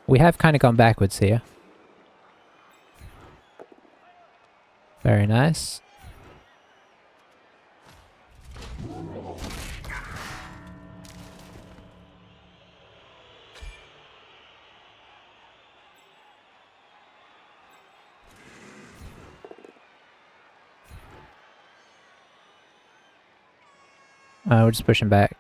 We have kind of gone backwards here. Very nice. We're just pushing back.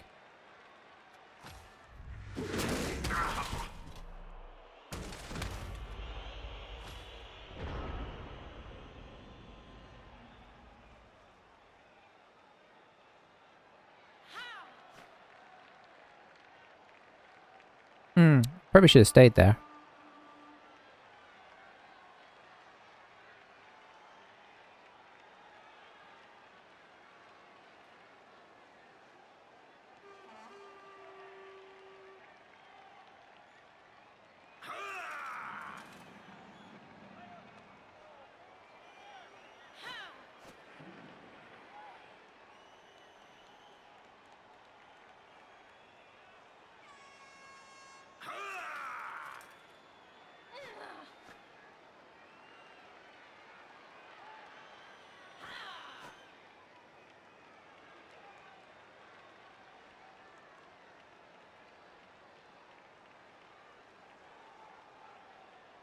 Probably should have stayed there.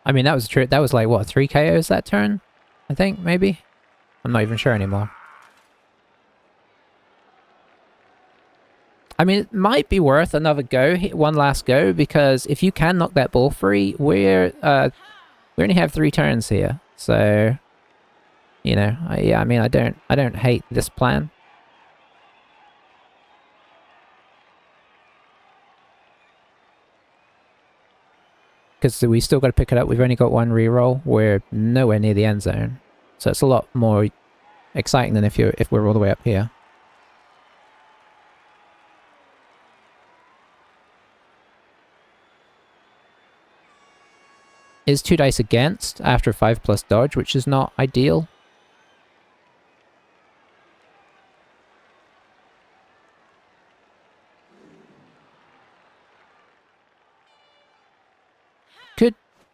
I mean, that was true. That was like, what, 3 KOs that turn? I think, maybe? I'm not even sure anymore. I mean, it might be worth another go, one last go, because if you can knock that ball free, we only have 3 turns here. So, you know, yeah, I mean, I don't hate this plan. Because we still got to pick it up. We've only got 1 reroll. We're nowhere near the end zone. So it's a lot more exciting than if we're all the way up here. Is 2 dice against after 5+ dodge, which is not ideal.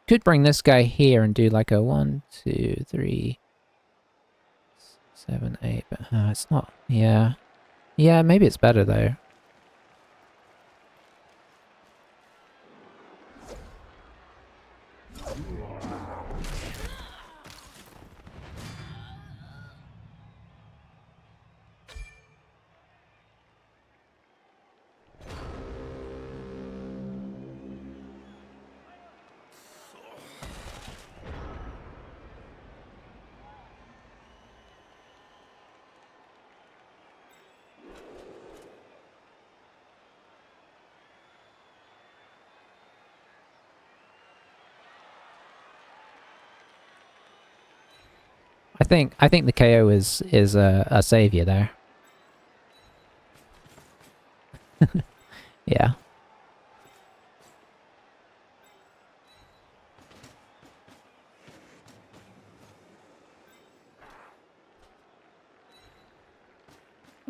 Could bring this guy here and do like a 1, 2, 3, 7, 8, but it's not. Yeah. Yeah, maybe it's better though. I think the KO is a savior there. Yeah.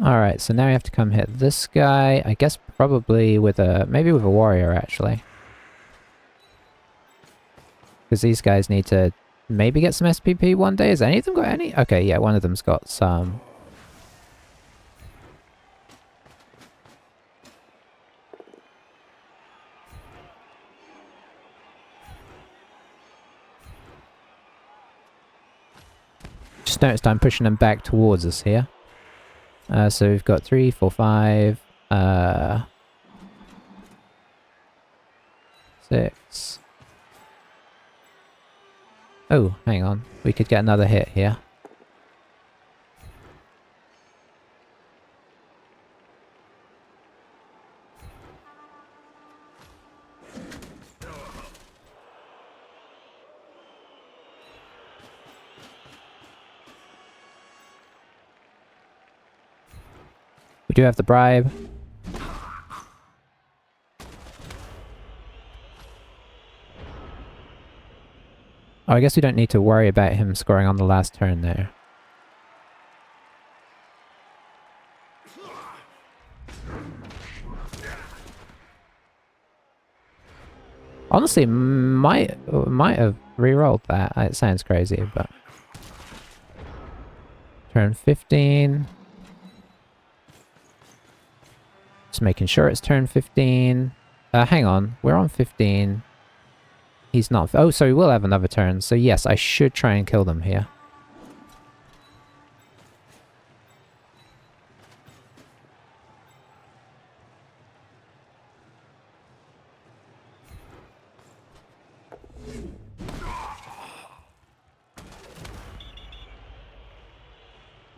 Alright, so now we have to come hit this guy. I guess probably with a... maybe with a warrior, actually. Because these guys need to maybe get some SPP one day. Has any of them got any? Okay, yeah, one of them's got some. Just noticed I'm pushing them back towards us here. So we've got 3, 4, 5, 6. Oh, hang on. We could get another hit here. We do have the bribe. Oh, I guess we don't need to worry about him scoring on the last turn there. Honestly, might have re-rolled that. It sounds crazy, but... Turn 15. Just making sure it's turn 15. Hang on. We're on 15. He's not... oh, so he will have another turn. So yes, I should try and kill them here.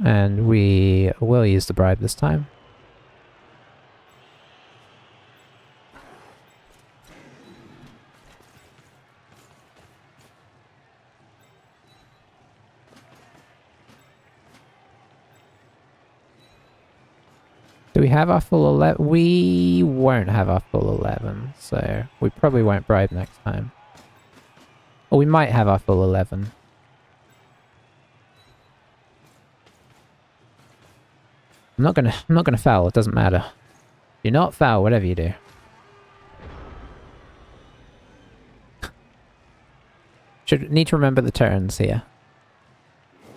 And we will use the bribe this time. Do we have our full 11? We won't have our full 11, so we probably won't bribe next time. Or we might have our full 11. I'm not gonna foul, it doesn't matter. Do not foul, whatever you do. Should need to remember the turns here.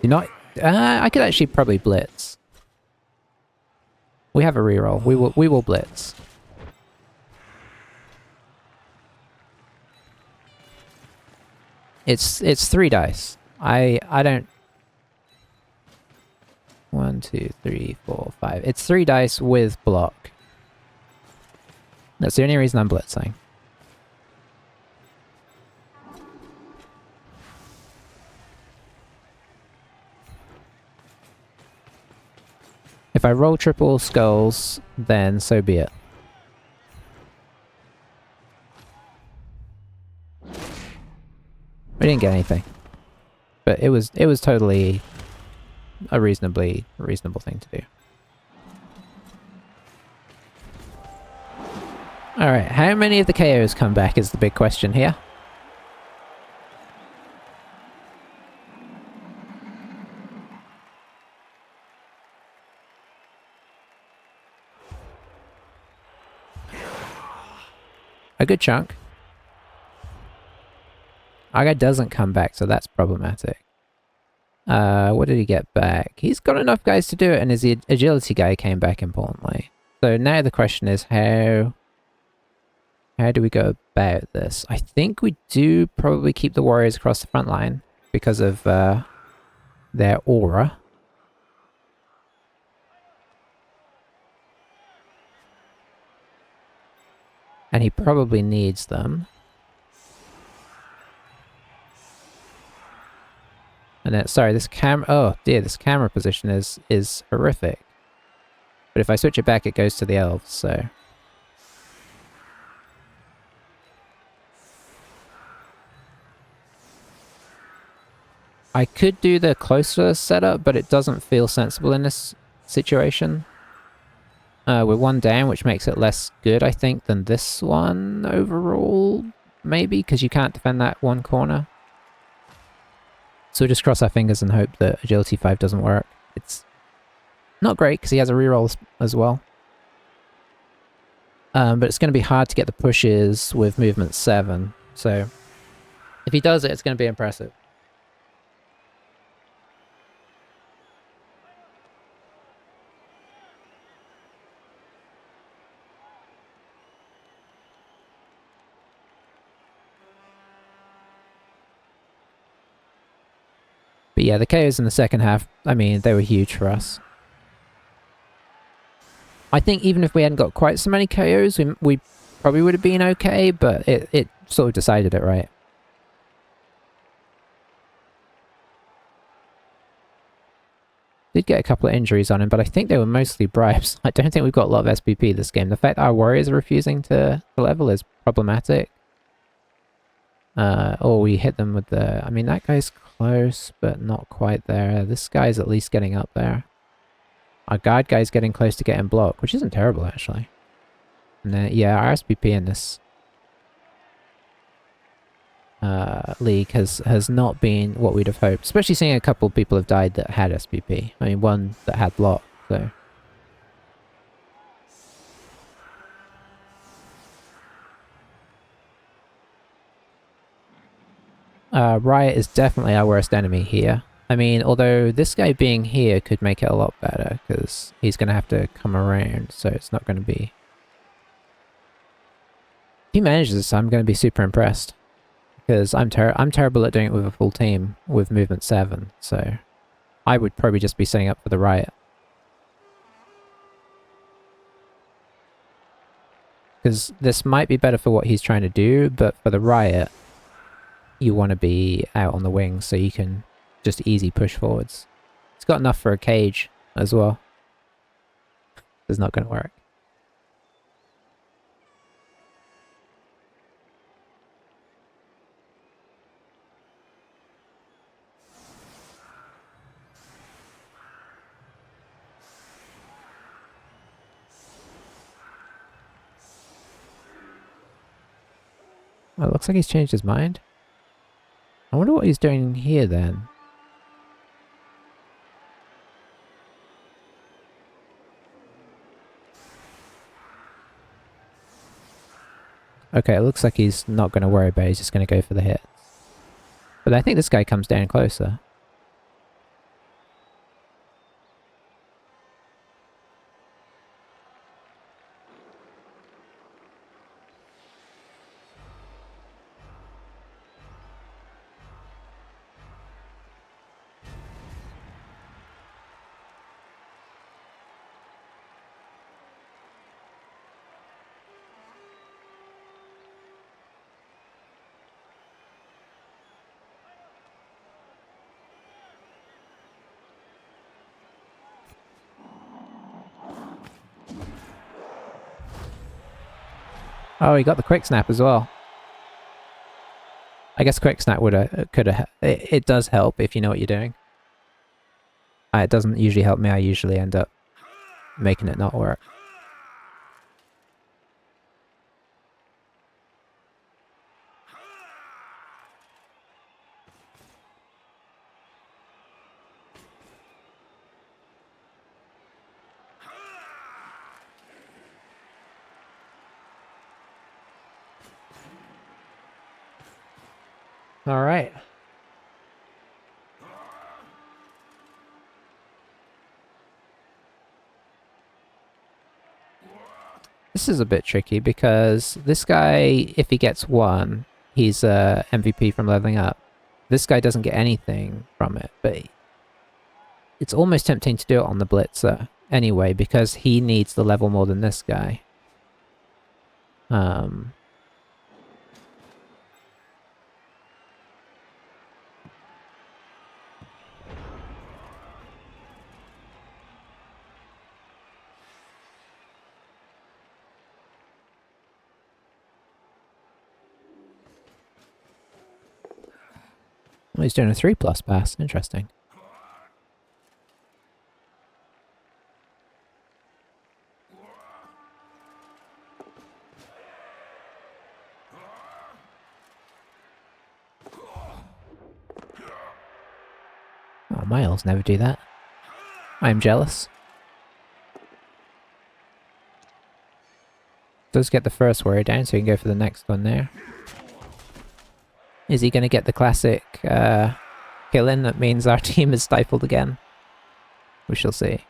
Do not... I could actually probably blitz. We have a reroll. We will blitz. It's 3 dice. I don't... 1, 2, 3, 4, 5. It's 3 dice with block. That's the only reason I'm blitzing. If I roll triple skulls, then so be it. We didn't get anything. But it was totally a reasonable thing to do. Alright, how many of the KOs come back is the big question here. A good chunk. Our guy doesn't come back, so that's problematic. What did he get back? He's got enough guys to do it, and his agility guy came back importantly. So now the question is how do we go about this? I think we do probably keep the warriors across the front line because of their aura. And he probably needs them. And then, sorry, this camera... oh dear, this camera position is horrific. But if I switch it back, it goes to the elves, so... I could do the closer setup, but it doesn't feel sensible in this situation. We're 1 down, which makes it less good, I think, than this one overall, maybe, because you can't defend that one corner. So we just cross our fingers and hope that Agility 5 doesn't work. Not great, because he has a reroll as well. But it's going to be hard to get the pushes with movement 7, so if he does it, it's going to be impressive. But yeah, the KOs in the second half, I mean, they were huge for us. I think even if we hadn't got quite so many KOs, we probably would have been okay, but it sort of decided it, right? Did get a couple of injuries on him, but I think they were mostly bribes. I don't think we've got a lot of SPP this game. The fact that our warriors are refusing to level is problematic. Or we hit them with the... I mean, that guy's close, but not quite there. This guy's at least getting up there. Our guard guy's getting close to getting blocked, which isn't terrible, actually. And then, yeah, our SPP in this league has not been what we'd have hoped. Especially seeing a couple of people have died that had SPP. I mean, one that had block, so... Riot is definitely our worst enemy here. I mean, although this guy being here could make it a lot better, because he's going to have to come around, so it's not going to be... If he manages this, I'm going to be super impressed. Because I'm terrible at doing it with a full team, with movement 7, so... I would probably just be setting up for the Riot. Because this might be better for what he's trying to do, but for the Riot, you want to be out on the wings so you can just easy push forwards. It's got enough for a cage as well. It's not going to work. Well, it looks like he's changed his mind. I wonder what he's doing here then. Okay, it looks like he's not going to worry about it, he's just going to go for the hit. But I think this guy comes down closer. Oh, he got the quick snap as well. I guess quick snap could have... It does help if you know what you're doing. It doesn't usually help me, I usually end up making it not work. Alright. This is a bit tricky because this guy, if he gets 1, he's MVP from leveling up. This guy doesn't get anything from it, but it's almost tempting to do it on the Blitzer anyway because he needs the level more than this guy. Well, he's doing a 3+ pass. Interesting. Oh, my elves never do that. I'm jealous. Does get the first warrior down, so we can go for the next one there. Is he going to get the classic kill in that means our team is stifled again? We shall see.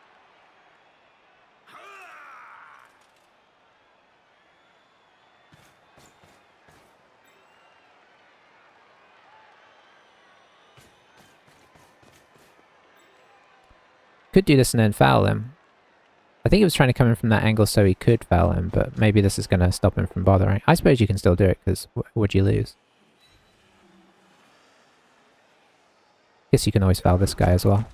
Could do this and then foul him. I think he was trying to come in from that angle so he could foul him, but maybe this is going to stop him from bothering. I suppose you can still do it, because would you lose? Guess you can always foul this guy as well.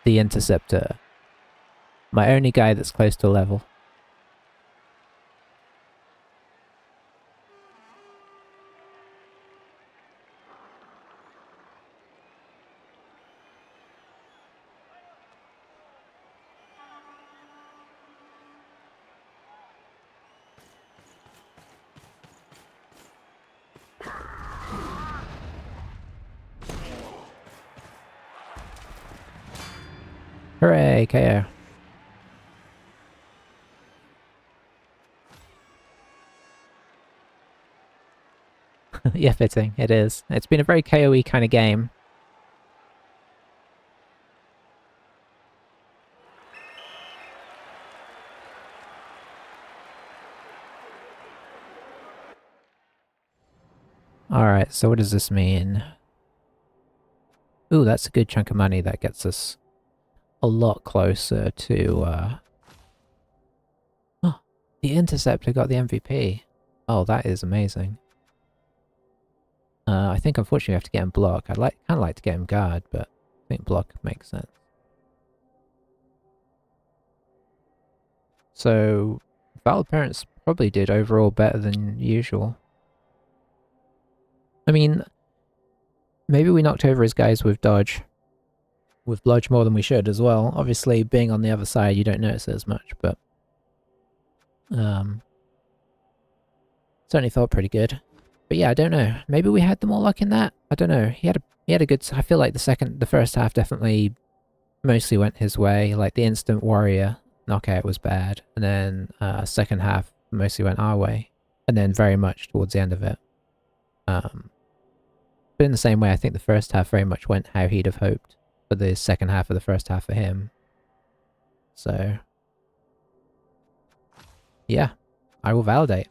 The Interceptor. My only guy that's close to level. Hooray, KO. Yeah, fitting. It is. It's been a very KO-y kind of game. Alright, so what does this mean? Ooh, that's a good chunk of money. That gets us a lot closer to, Oh, the Interceptor got the MVP. Oh, that is amazing. I think unfortunately we have to get him block. I'd kind of like to get him guard, but I think block makes sense. So, Valid Parents probably did overall better than usual. I mean, maybe we knocked over his guys with dodge. With bludge more than we should as well. Obviously, being on the other side, you don't notice it as much, but... certainly felt pretty good. But yeah, I don't know. Maybe we had the more luck in that? I don't know. He had a good... I feel like the first half definitely mostly went his way. Like, the instant warrior knockout was bad. And then, second half mostly went our way. And then very much towards the end of it. But in the same way, I think the first half very much went how he'd have hoped for the second half of the first half for him. So... yeah, I will validate.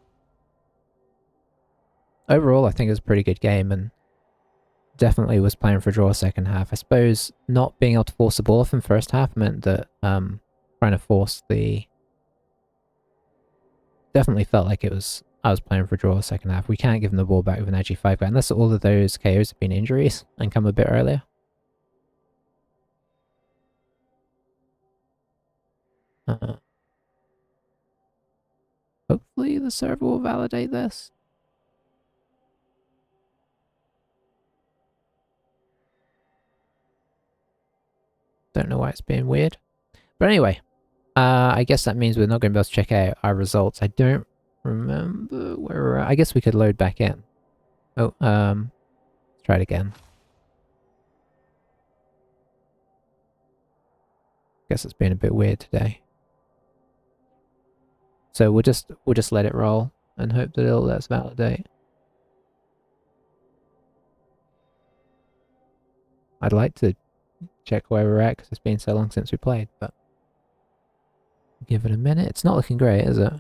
Overall, I think it was a pretty good game, and definitely was playing for a draw second half. I suppose not being able to force the ball off in first half meant that trying to force the... definitely felt like I was playing for a draw second half. We can't give them the ball back with an edgy 5 guy, unless all of those KOs have been injuries and come a bit earlier. Hopefully the server will validate this. Don't know why it's being weird. But anyway, I guess that means we're not going to be able to check out our results. I don't remember where we're at. I guess we could load back in. Oh, let's try it again. Guess it's been a bit weird today. So we'll just let it roll and hope that it'll let us validate. I'd like to check where we're at because it's been so long since we played, but give it a minute. It's not looking great, is it?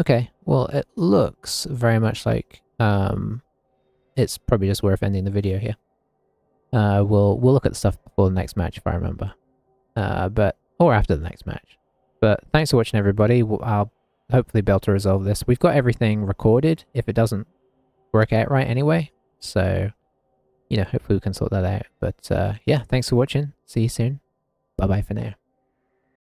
Okay, well, it looks very much like it's probably just worth ending the video here. We'll look at the stuff before the next match if I remember, or after the next match. But thanks for watching, everybody. I'll hopefully be able to resolve this. We've got everything recorded if it doesn't work out right anyway, so you know, hopefully we can sort that out. But yeah, thanks for watching. See you soon. Bye bye for now.